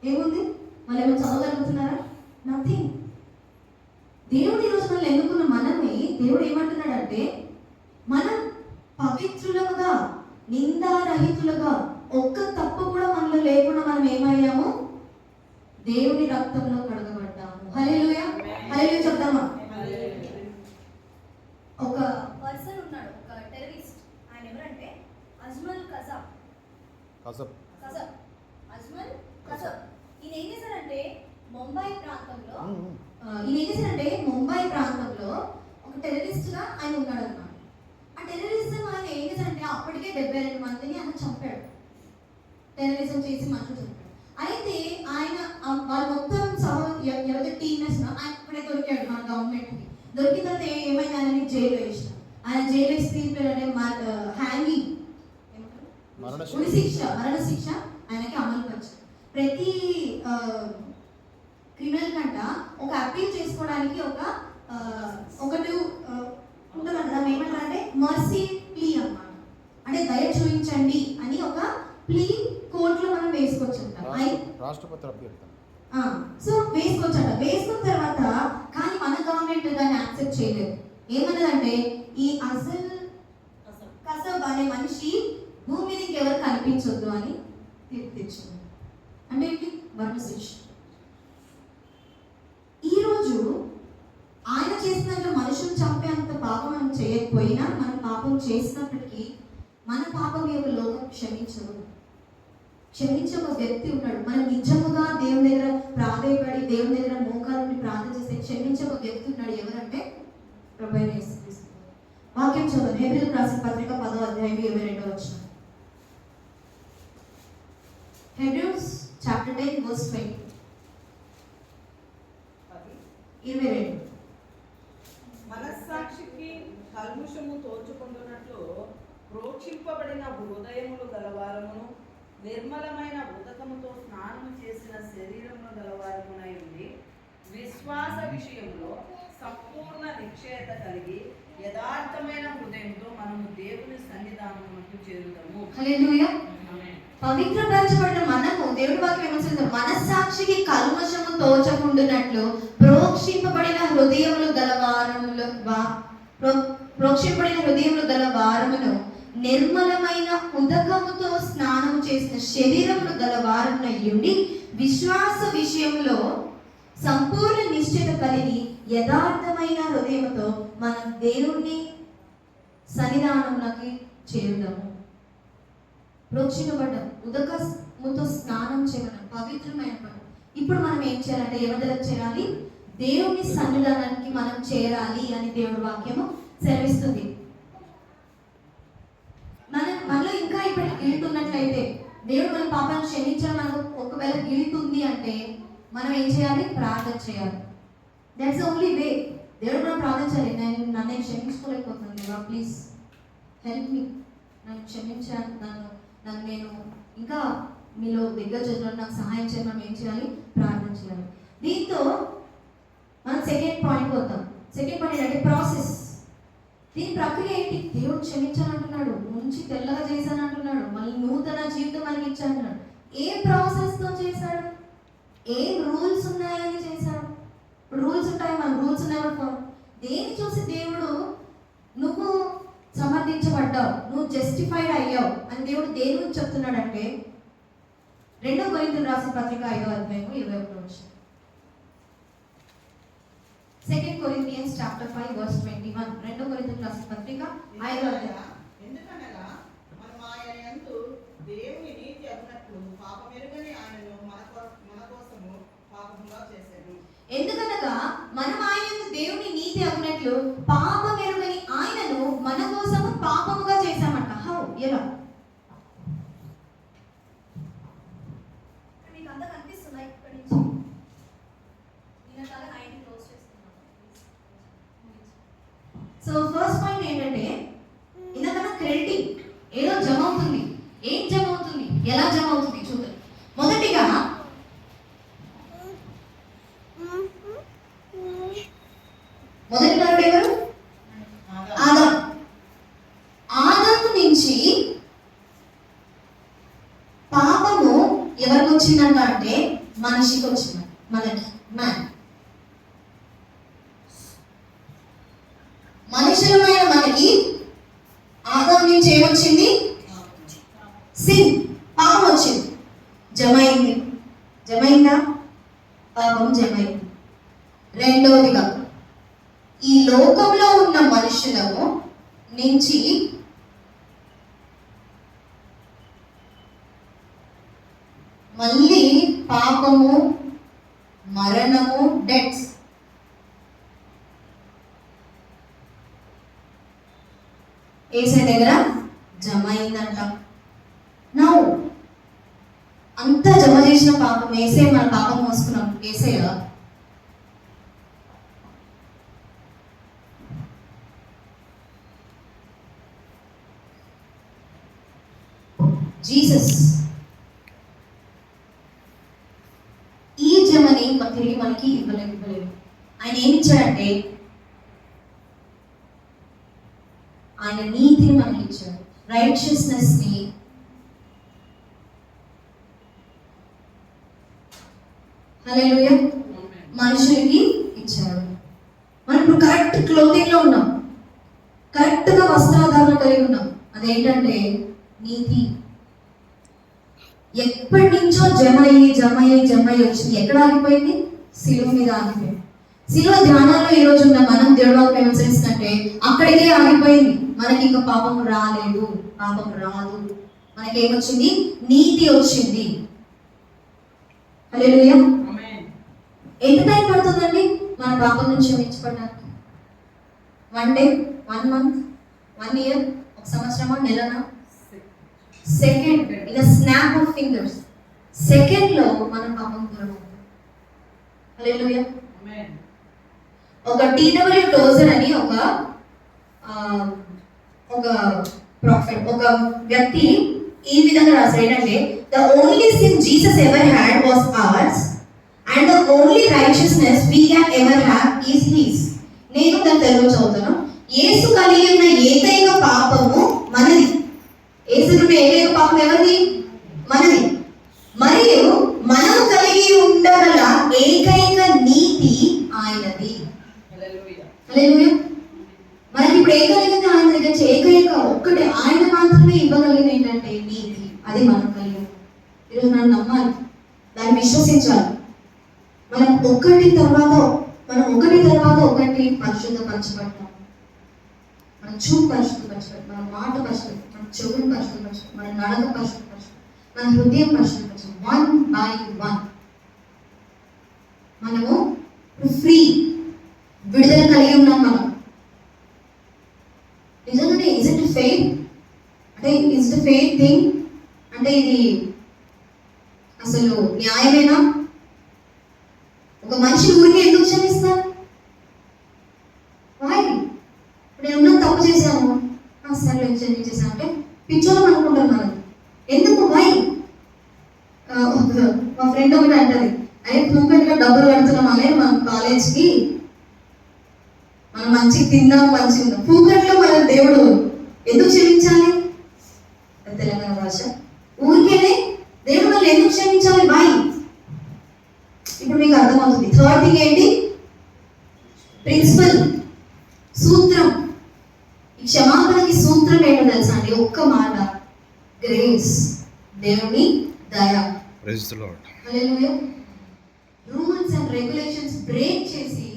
ఏముంది మళ్ళీ ఏమైనా చదవగలుగుతున్నారా? నథింగ్. దేవుడు ఈరోజు మనల్ని ఎన్నుకున్న మనల్ని దేవుడు ఏమంటున్నాడంటే మనం పవిత్రులుగా నిందారహితులుగా ఒక్క తప్పు కూడా మనలో లేకుండా మనం ఏమయ్యాము? దేవుని రక్తంలో కడగబడ్డాము. హల్లెలూయా హల్లెలూయా చెప్తామా? ఒక పర్సన్ ఉన్నాడు, ఒక టెర్రరిస్ట్. ఆయన ఎవరంటే అజ్మల్ కసబ్. ఈయన ఏం చేశారంటే ముంబై ప్రాంతంలో ఒక టెర్రరిస్ట్ గా ఆయన ఉన్నాడు అన్నమాట. ఆ టెర్రరిజం ఆయన ఏం చేశారంటే అప్పటికే 72 మందిని ఆయన చంపాడు. టెర్రరిజం చేసి మనుషులు చంపాడు. అయితే ఆయన వాళ్ళ మొత్తం ఎవరైతే టీమర్స్ ఆయన అక్కడే దొరికాడు మన గవర్నమెంట్ కి. దొరికిన తర్వాత ఏమైంది? ఆయన జైలు వేసిన. ఆయన జైలు వేసి తీర్పాడంటే హ్యాంగింగ్ మరణ శిక్ష ఆయనకి అమలు పరిచారు. ప్రతి క్రిమినల్ కంట ఒక అప్పీల్ చేసుకోవడానికి ఒకటి ఉంటుందంట. దాన్ని ఏమంటారంటే మర్సీ ప్లీ అన్నమాట. అంటే దయ చూపించండి అని ఒక ప్లీ కోర్టులో మనం వేసుకోవచ్చు. రాష్ట్రపతి అభ్యర్థన సో వేసుకోవచ్చట. వేసుకున్న తర్వాత కానీ మన గవర్నమెంట్ దాన్ని యాక్సెప్ట్ చేయలేదు. ఏమన్నదంటే ఈ అజల్ కసబ్ అనే మనిషి భూమి మీదకి ఎవరు కనిపించొద్దు అని తీర్పు తెచ్చింది. అంటే ఏంటి? మరణ శిక్ష. ఈరోజు ఆయన చేసినట్లు మనుషులు చంపే అంత పాపం మనం చేయకపోయినా మనం పాపం చేసినప్పటికీ మన పాపం యొక్క లోకం క్షమించదు. క్షమించే ఒక వ్యక్తి ఉన్నాడు. మనం నిజముగా దేవుని దగ్గర ప్రాధేయపడి దేవుని దగ్గర మోకాలని ప్రార్థన చేస్తే క్షమించే ఒక వ్యక్తి ఉన్నాడు. ఎవరంటే ప్రభువైన యేసుక్రీస్తు. వాక్యం చదువు. హెబ్రీయులకు రాసిన పత్రిక 10వ అధ్యాయం 22వ వచనం. Hebrews chapter 10 verse 20. 22. మనస్సాక్షికి కల్ముషము తోచుకొందునట్లు ప్రోక్షింపబడిన హృదయములు గలవారమును నిర్మలమైన ఉదకముతో స్నానము చేసిన శరీరమును గలవారమునై ఉండి విశ్వాస విషయంలో సంపూర్ణ నిశ్చయత కలిగి యథార్థమైన హృదయంతో మనము దేవుని సన్నిధానమునకు చేరుదాము. హల్లెలూయా. పవిత్రపరచబడిన మనము దేవుడి వాక్యం ఏమంటుంది? మనస్సాక్షికి కల్మషము తోచకుండునట్లు ప్రోక్షింపబడిన హృదయములు గల వారమును నిర్మలమైన ఉదకముతో స్నానము చేసిన శరీరమును గల వారమునై ఉండి విశ్వాస విషయంలో సంపూర్ణ నిశ్చయత కలిగి యథార్థమైన హృదయముతో మనం దేవుని సన్నిధానమునకి చేరుదాము. ప్రోక్షింపబడ్డం, ఉదకముతో స్నానం చేయడం, పవిత్రమైన పని. ఇప్పుడు మనం ఏం చేయాలంటే ఎవరి దగ్గర చేయాలి? దేవుని సన్నిధానానికి మనం చేరాలి అని దేవుడి వాక్యము సెలవిస్తుంది. మనలో ఇంకా ఇప్పుడు గిల్ట్ ఉన్నట్లయితే దేవుడు మన పాపాన్ని క్షమించడం మనకు ఒకవేళ గిల్ట్ ఉంది అంటే మనం ఏం చేయాలి? ప్రార్థన చేయాలి. That's the only way. దేవుడు మనం ప్రార్థించాలి. నన్ను క్షమించుకోలేకపోతున్నాను దేవా, ప్లీజ్ హెల్ప్ మీ. నన్ను క్షమించాను, నన్ను నేను ఇంకా మీలో దగ్గర చేసిన నాకు సహాయం చేయాలి. మనం ఏం చేయాలి? ప్రార్థన చేయాలి. దీంతో మనం సెకండ్ పాయింట్ వద్దాం. సెకండ్ పాయింట్ ఏంటంటే ప్రాసెస్. దీని ప్రక్రియ ఏంటి? దేవుడు క్షమించానంటున్నాడు, ముంచి తెల్లగా చేశానంటున్నాడు, మళ్ళీ నూతన జీవితం మనకి ఇచ్చానంటున్నాడు. ఏ ప్రాసెస్తో చేశాడు? ఏం రూల్స్ ఉన్నాయని చేశాడు? ఇప్పుడు రూల్స్ ఉంటాయి, మన రూల్స్ ఉన్నాయో దేన్ని చూసి దేవుడు నువ్వు సమర్థించబడ్డావు, నువ్వు జస్టిఫైడ్ అయ్యావు అని దేవుడు దేని గురించి చెప్తున్నాడంటే 2 కొరింథీయులకు రాసిన పత్రిక 5వ అధ్యాయం 21వ వచనం. 2 Corinthians chapter 5 verse 21. 2 కొరింథీయులకు రాసిన పత్రిక 5వ అధ్యాయం. ఎందుకనగా మనం ఆయన యందు దేవుని నీతి అన్నట్లు పాపమెరుగని ఆయనను మన కోసము పాపముగా చేశాడు. ఎందుకనగా మనం ఆయన యందు దేవుని నీతి అన్నట్లు పాపమెరుగని ఆయనను మన కోసము పాపముగా చేశామంట. హౌ? ఎలా? మీకు అంతా కనిపిస్తుందా? ఇక్కడి నుంచి నేను తల 90 క్లోజ్ చేస్తున్నాను. సో ఫస్ట్ పాయింట్ ఏంటంటే ఇందాక క్రెడిటింగ్ ఏదో జమ అవుతుంది. ఏం జమ అవుతుంది? ఎలా జమ అవుతుంది చూద్దాం. మొదటిగా మొదటి నరుడు ఎవరు? ఆదాము. ఆదాము నుంచి వచ్చిందంట అంటే మనిషికి వచ్చిందంట, మనకి మ్యాన్. మనుషులమైన మనకి ఆదాము నుంచి ఏమొచ్చింది? సిన్, పాపం వచ్చింది, జమైంది. జమైందా? పాపం జమైంది. రెండవదిగా ఈ లోకంలో ఉన్న మనుషులను నుంచి మళ్ళీ పాపము, మరణము, డెత్స్ యేసయ్య దగ్గర జమ అయిందంట. నో, అంతా జమ చేసిన పాపం యేసయ్య, మన పాపం మోసుకున్నాం యేసయ్య. జీసస్ ఈ జమని తిరిగి మనకి ఇవ్వలేదు. ఆయన ఏమి ఇచ్చాడంటే ఆయన నీతిని మనకి ఇచ్చాడు, రైచియస్నెస్ ని. హల్లెలూయా. మనుషులకి ఇచ్చాడు. మనం ఇప్పుడు కరెక్ట్ క్లోతింగ్ లో ఉన్నాం, కరెక్ట్ గా వస్త్రాధారణ కలిగి ఉన్నాం. అదేంటంటే నీతి. ఎప్పటి నుంచో జమయ్యి వచ్చింది. ఎక్కడ ఆగిపోయింది? శిలువ మీద ఆగిపోయింది. శిలువ ధ్యానాల్లో ఈ రోజు ఉన్న మనం దేవుడు వాక్యం ఏమనిపిస్తుందంటే అక్కడికే ఆగిపోయింది. మనకి ఇంకా పాపం రాలేదు, పాపం రాదు. మనకి ఏమొచ్చింది? నీతి వచ్చింది. హల్లెలూయా. ఎంత టైం పడుతుందండి మన పాపం నుంచి క్షమించబడడానికి? 1 డే, 1 మంత్, 1 ఇయర్, 1 సంవత్సరమా, నెలనా? Second, in the snap of fingers, second లో మన పాపం దూరం అవుతుంది. హల్లెలూయా. ఒక టీడబ్ల్యూ టోజర్ అని ఒక ప్రాఫిట్, ఒక వ్యక్తి ఈ విధంగా రాశాడు. ఏంటంటే the only sin Jesus ever had was ours and the only righteousness we can ever have is his. నేను దాని తెలుగు చదువుతాను. యేసు కలిగి ఉన్న ఏకైక పాపము మనది. యేసుకున్న ఏకైక పాపం ఎవరిది? మనది. మరియు మనం కలిగి ఉండగల ఏకైక నీతి ఆయనది. హల్లెలూయా. మనకి ఇప్పుడు ఏకైక ఆయన దగ్గర ఏకైక ఒక్కటే ఆయన మాత్రమే ఇవ్వగలిగిన ఏంటంటే నీతి. అది మనం కలిగి. ఈరోజు మనం నమ్మాలి, దాన్ని విశ్వసించాలి. మనం ఒకటి తర్వాత ఒకటి పరిశుద్ధపరచబడతాం. మన చూపు పరిశుద్ధపరచబడతాం, మన మాట పరిశుద్ధం, మన చెవులు పరిశుద్ధపరచడం, మన నడక పరిశుద్ధపరచడం, మన హృదయం పరిశుద్ధపరచడం. 1 by 1 మనము ఫ్రీ, విడుదల కలిగి ఉన్నాం. మనం నిజంగానే ఇస్ ఇట్ ఫెయిత్ అంటే ఇస్ ఇట్ ఫెయిత్ థింగ్ అంటే ఇది అసలు న్యాయమేనా? ఒక మనిషి ఊరికి ఎందుకు క్షమిస్తారు? ఇప్పుడు నేను ఉన్న తప్పు చేశాను, సరే క్షమించేసా అంటే పిచ్చోళం అనుకుంటాం మనం. ఎందుకు? మా ఫ్రెండ్ ఒకటి అంటది, అదే పూకటిగా డబ్బులు కడుతున్నాం అనే మనం కాలేజ్కి మనం మంచిగా తిందాం, మంచిగా ఉందాం. పూకట్లో మన దేవుడు ఎందుకు క్షమించాలి? తెలంగాణ భాష. ఊరికేనే దేవుడు మనల్ని ఎందుకు క్షమించాలి? ఇప్పుడు మీకు అర్థమవుతుంది. థర్డ్ థింగ్ ఏంటి? ప్రిన్సిపల్, సూత్రం. ఈ క్షమాపణకి సూత్రం ఏంటో తెలుసా అండి? ఒక్క మాట, గ్రేస్, దేవుని దయ. Praise the lord. Hallelujah. Rules and regulations break చేసి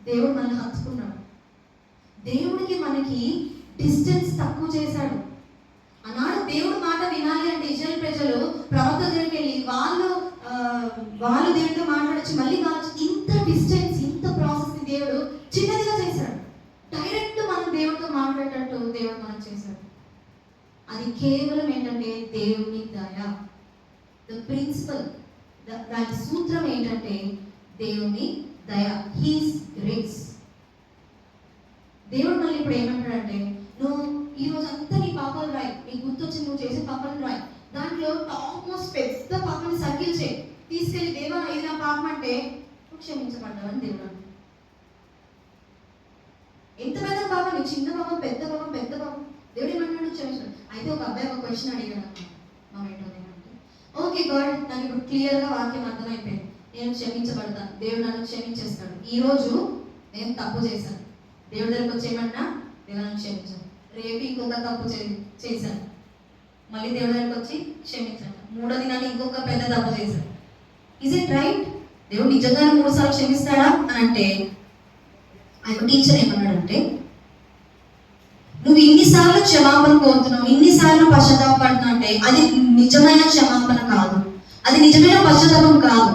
దేవుడు మనల్ని హత్తుకున్నాడు. దేవుడికి మనకి డిస్టెన్స్ తక్కువ చేశాడు. ఆనాడు దేవుడు మాట వినాలి అంటే ఇజ్రాయెల్ ప్రజలు ప్రవక్త దగ్గరికి వెళ్ళి వాళ్ళు దేవుడితో మాట్లాడచ్చు, మళ్ళీ కావచ్చు. ఇంత డిస్టెన్స్, ఇంత ప్రాసెస్ ని దేవుడు చిన్నదిగా చేశాడు. డైరెక్ట్ మనం దేవుడితో మాట్లాడేటట్టు దేవుడు మనం చేశాడు. అది కేవలం ఏంటంటే దేవుని దయ. ద ప్రిన్సిపల్, దాని సూత్రం ఏంటంటే దేవుని దయ, హీస్ గ్రేస్. దేవుడు మళ్ళీ ఇప్పుడు ఏమంటాడంటే, నువ్వు ఈ రోజు అంతా నీ పాపాలు రాయి, నీకు గుర్తొచ్చి నువ్వు చేసే పాపాలు రాయి. దాంట్లో టాప్ మోస్ట్ పెద్ద పాపాన్ని సర్కిల్ చేయి, తీసుకెళ్లి దేవా ఇది నా పాపం అంటే నువ్వు క్షమించబడ్డావని దేవుడు అంటే. ఎంత పెద్ద పాపం, నీ చిన్న పాపం, పెద్ద పాపం, దేవుడు ఏమన్నాడు? క్షమించాడు. అయితే ఒక అబ్బాయి ఒక క్వశ్చన్ అడిగాడు మా మేటో. ఓకే, ఓకే గాడ్, నాకు ఇప్పుడు క్లియర్గా వాక్యం అర్థమైపోయింది, నేను క్షమించబడతాను, దేవుడు నన్ను క్షమించేస్తాడు. ఈరోజు నేను తప్పు చేశాను, దేవుడి దగ్గరికి వచ్చేయమన్నా దేవుడు నన్ను క్షమించాను. రేపు ఇంకొక తప్పు చేశాను, మళ్ళీ దేవుడి దగ్గరికి వచ్చి క్షమించాను. మూడో దినాన్ని ఇంకొక పెద్ద తప్పు చేశాను. Is it right? దేవుడు నిజంగానే 3 సార్లు క్షమిస్తాడా అని అంటే, ఆయన టీచర్ ఏమన్నాడంటే, నువ్వు ఇన్నిసార్లు క్షమాపణ కోరుతున్నావు, ఇన్నిసార్లు పశ్చాత్తాపడుతున్నావు అంటే అది నిజమైన క్షమాపణ కాదు, అది నిజమైన పశ్చాత్తాపం కాదు.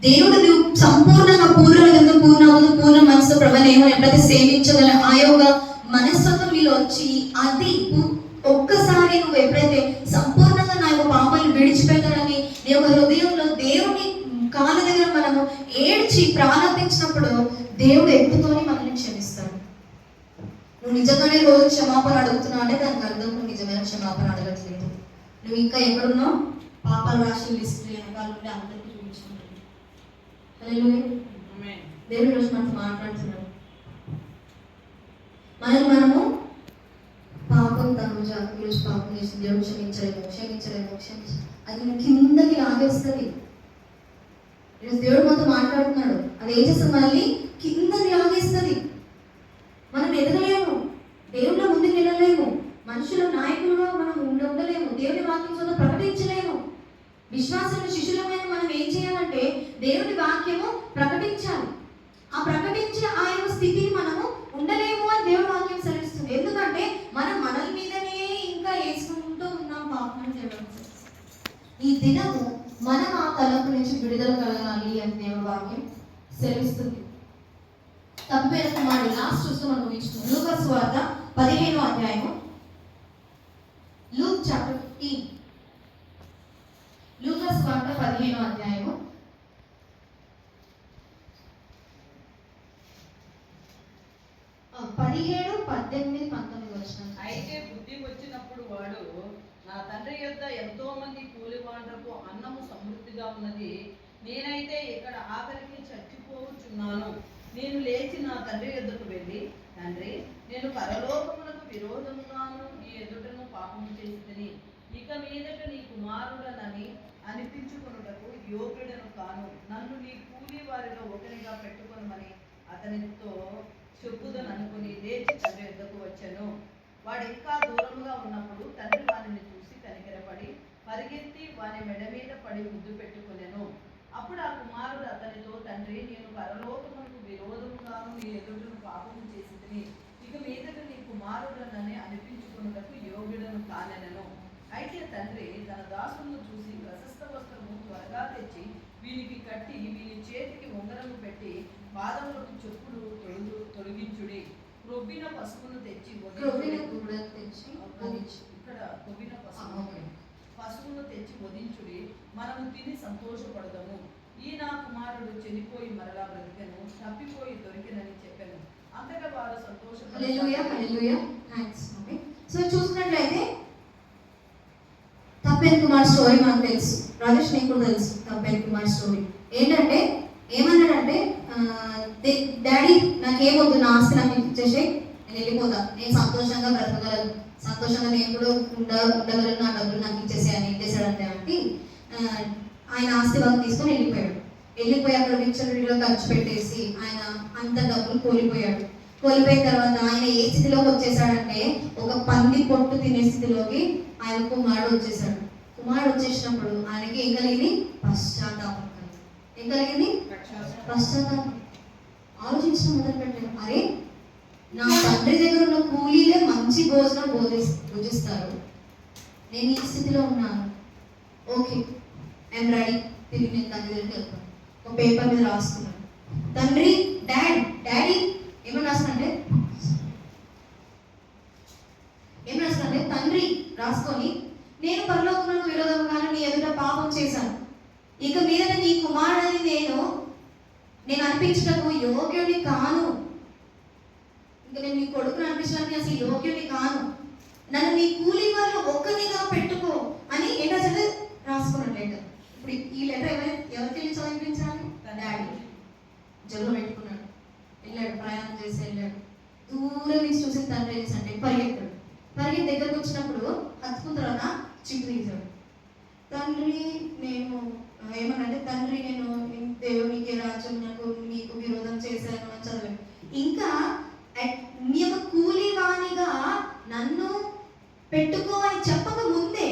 దేవుడు నువ్వు సంపూర్ణంగా పూర్ణ మనసు ప్రభనేమో ఎప్పుడైతే సేవించగల ఆ యొక్క మనస్తత్వం నీలో వచ్చి, అది ఒక్కసారి నువ్వు ఎప్పుడైతే సంపూర్ణంగా నా యొక్క పాపాలను విడిచిపెట్టాలని నీ యొక్క హృదయంలో దేవుని కాళ్ళ దగ్గర మనము ఏడ్చి ప్రారంభించినప్పుడు దేవుడు ఎక్కుతోనే మనల్ని క్షమిస్తాడు. నువ్వు నిజంగానే రోజు క్షమాపణ అడుగుతున్నావు అంటే దానికి అర్థం నువ్వు నిజమైన క్షమాపణ అడగట్లేదు. నువ్వు ఇంకా ఎక్కడున్నావు? పాపాల రాశి లిస్ట్ వెనకాల ఉంటే అందరికీ చూపించుకుంటుంది. దేవుడు రోజు మనతో మాట్లాడుతున్నాడు. మనము పాపం తనుజ ఈరోజు పాపం చేసి దేవుడు క్షమించలేము అది నేను కిందకి లాగేస్తుంది. ఈరోజు దేవుడు మనతో మాట్లాడుతున్నాడు, అది ఏం చేస్తుంది? మనల్ని కిందకి లాగేస్తుంది. మనం ఎదగలేము, దేవుళ్ళ ముందుకు వెళ్ళలేము, మనుషుల నాయకులుగా మనం ఉండలేము, దేవుని వాక్యం ప్రకటించలేము. విశ్వాసంలో శిష్యులమైన మనం ఏం చేయాలంటే దేవుని వాక్యము ప్రకటించాలి. ఆ ప్రకటించే ఆ యొక్క స్థితిని మనము ఉండలేము అని దేవుని వాక్యం సెలవిస్తుంది. ఎందుకంటే మనం మనల మీదనే ఇంకా వేసుకుంటూ ఉన్నాం పాపం చేయడం. ఈ దినము మనం ఆ తలంపు నుంచి విడుదల కలగాలి అని దేవుని వాక్యం సెలవిస్తుంది. తప్పైన కుమారుడు లాస్ట్ చూస్తూ మనం ముగించుకున్నాం. లూకా సువార్త 15వ అధ్యాయము, లూక్ చాప్టర్ 15. లూకా సువార్త 15వ అధ్యాయము 17, 18, 19 వచనాలు. అయితే బుద్ధి వచ్చినప్పుడు వాడు, నా తండ్రి యొద్ద ఎంతో మంది కూలివాళ్లకు అన్నము సమృద్ధిగా ఉన్నది, నేనైతే ఇక్కడ ఆఖరికి చచ్చిపోవచ్చున్నాను. నేను లేచి నా తండ్రి యొద్దకు వెళ్ళి, తండ్రి, నేను పరలోకమునకు విరోధముగాను నీ ఎదుటను పాపము చేసితిని, ఇక మీదట నీ కుమారుడనని అనిపించుకొనుటకు యోగ్యుడను కాను, నన్ను నీ కూలి వారిలో ఒకరిగా పెట్టుకొనమని అతనితో చెప్పుదని అనుకుని లేచి తండ్రి యొద్దకు వచ్చాను. వాడు ఇంకా దూరముగా ఉన్నప్పుడు తండ్రి వానిని చూసి కనికరపడి పరిగెత్తి వాని మెడ మీద పడి ముద్దు పెట్టుకునెను. అప్పుడు ఆ కుమారుడు అతనితో, తండ్రి, నేను పరలోకమునకు విరోధముగాను నీ ఎదుటను పాపము చేసితిని, ఇక మీదట నీ కుమారుడనని అనిపించుకున్నటకు యోగ్యుడను కానెనను. అయితే తండ్రి తన దాసులను చూసి, ప్రశస్త వస్త్రము త్వరగా తెచ్చి వీనికి కట్టి వీని చేతికి ఉంగరము పెట్టి పాదములకు చెప్పులు తొలగించుడి, క్రొవ్విన పసుపును తెచ్చి పశువును తెచ్చి వధించుడి, మనము తిని సంతోషపడదాము. ఈ నా కుమారుడు చనిపోయి మరలా బ్రతికెను, తప్పిపోయి దొరికెనని చెప్పాను. అంతగా వారు సంతోషపడ్డారు. సో చూసినట్లయితే తప్పేన్ కుమార్ స్టోరీ మనకు తెలుసు, రాజేష్ నీకు కూడా తెలుసు. తప్పేన్ కుమార్ స్టోరీ ఏంటంటే ఏమన్నాడంటే, డాడీ నాకేమొద్దు, నా ఆస్తి నాకు ఇచ్చేసే, నేను వెళ్ళిపోతా, నేను సంతోషంగా బ్రతకగలను, సంతోషంగా నేను కూడా ఉండగలను, నా డబ్బులు నాకు ఇచ్చేసే అని ఇచ్చేసాడంటే అంటే ఆయన ఆస్తి వాళ్ళు తీసుకొని వెళ్ళిపోయి అక్కడ విచ్చలవిడిలో ఖర్చు పెట్టేసి ఆయన అంత డబ్బులు కోల్పోయిన తర్వాత ఆయన ఏ స్థితిలోకి వచ్చేసాడంటే ఒక పంది పొట్టు తినే స్థితిలోకి ఆయన కుమారుడు వచ్చేసినప్పుడు ఆయనకి ఏం కలిగింది? పశ్చాత్తాపం. ఏం కలిగింది? పశ్చాత్తాపం. ఆలోచించడం మొదలు పెట్టారు, అరే నా తండ్రి దగ్గర ఉన్న కూలీలే మంచి భోజనం భుజిస్తారు, నేను ఈ స్థితిలో ఉన్నాను, ఓకే ఐఎమ్ రెడీ, తిరిగి నేను తండ్రి దగ్గరికి వెళ్తాను. ఒక పేపర్ మీద రాసుకున్నాను, తండ్రి డాడీ ఏమని రాస్తానంటే తండ్రి రాసుకొని, నేను పరలోకమునకు విరోధముగాను నీ ఎదుట పాపం చేశాను, ఇక మీదట నీ కుమారుడని నేను అనిపించటకు యోగ్యుని కాను, ఇంకా నేను నీ కొడుకుని అనిపించడానికి అసలు యోగ్యుని కాను, నన్ను నీ కూలి వాళ్ళు ఒక్కనిగా పెట్టుకో అని ఏంటో అసలు రాసుకున్నాను లెటర్. ఇప్పుడు ఈ లెటర్ ఎవరికి వెళ్ళి చదివించాలి? డాడీ జల్లు పెట్టుకున్నాడు, వెళ్ళాడు, ప్రయాణం చేసి వెళ్ళాడు. దూరం నుంచి చూసి తండ్రి అంటే పరిగెత్తాడు. దగ్గరకు వచ్చినప్పుడు హత్తుకున్న తర్వాత చిక్కు తీశాడు. తండ్రి నేను ఏమనంటే తండ్రి నేను దేవునికి రాజ్యం నీకు విరోధం చేశాను అని చదివాను. ఇంకా నీ యొక్క కూలివానిగా నన్ను పెట్టుకో అని చెప్పక ముందే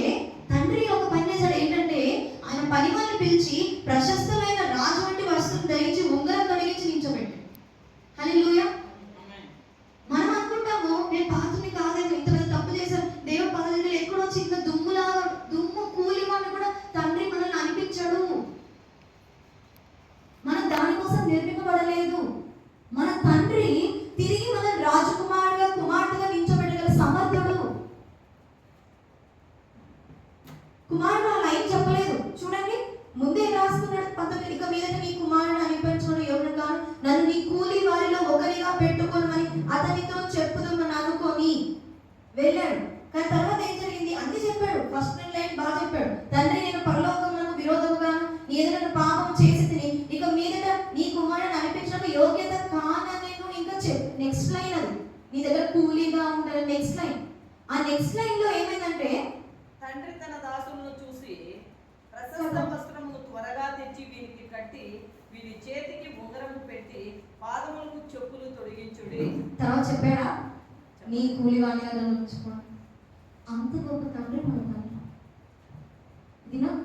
తండ్రి ఒక పని చేశాడు. ఏంటంటే ఆయన పని వాళ్ళని పిలిచి ప్రశస్తమైన రాజు వంటి వస్త్రం ధరించి ఉంగరం కలిగించి నించోబెట్టాడు. హల్లెలూయా. మనం అనుకుంటాము నేను పాత్రని కాదేమో, ఇంత పెద్ద తప్పు చేశాను, దేవుడు పదవిలో ఎక్కడో చిన్న దుమ్ము కూలి వాళ్ళు కూడా తండ్రి మనల్ని అనిపించాడు. మనం దానికోసం నిర్మింపబడలేదు. మన తండ్రి తిరిగి మన రాజకుమారుడుగా కుమార్తెగా నించోబెట్టగల సమర్థుడు. కుమారుడు అలా ఏం చెప్పలేదు. చూడండి ముందే రాసుకున్నాడు 19, ఇక మీద నీ కుమారుడు అనిపించుకుని ఎవరు కాను, నన్ను నీ కూలి వారిలో ఒకరిగా పెట్టుకోమని అతనితో చెప్పుదామని అనుకొని వెళ్ళాడు. కానీ తర్వాత ఏం జరిగింది అన్ని చెప్పాడు. ఫస్ట్ లైన్ బాగా చెప్పాడు. తండ్రి నేను పరలోకమునకు విరోధముగాను నీ ఎదుట పాపం చేసి తిని ఇక మీదట నీ కుమారుని అనిపించడం యోగ్యత కానని ఇంకా నెక్స్ట్ లైన్ అది నీ దగ్గర కూలీగా ఉంటాడు. నెక్స్ట్ లైన్, ఆ నెక్స్ట్ లైన్ లో ఏమైందంటే తండ్రి తన దాసులను చూసి ప్రశస్త వస్త్రమును త్వరగా తెచ్చి వీరికి కట్టి వీరి చేతికి ఉంగరము పెట్టి పాదములకు చెప్పులు తొడిగించుడి. తర్వాత చెప్పాడా నీ కూలివాణిగా నన్ను ఉంచుకో. అంత గొప్ప తండ్రి మన తండ్రి. దినం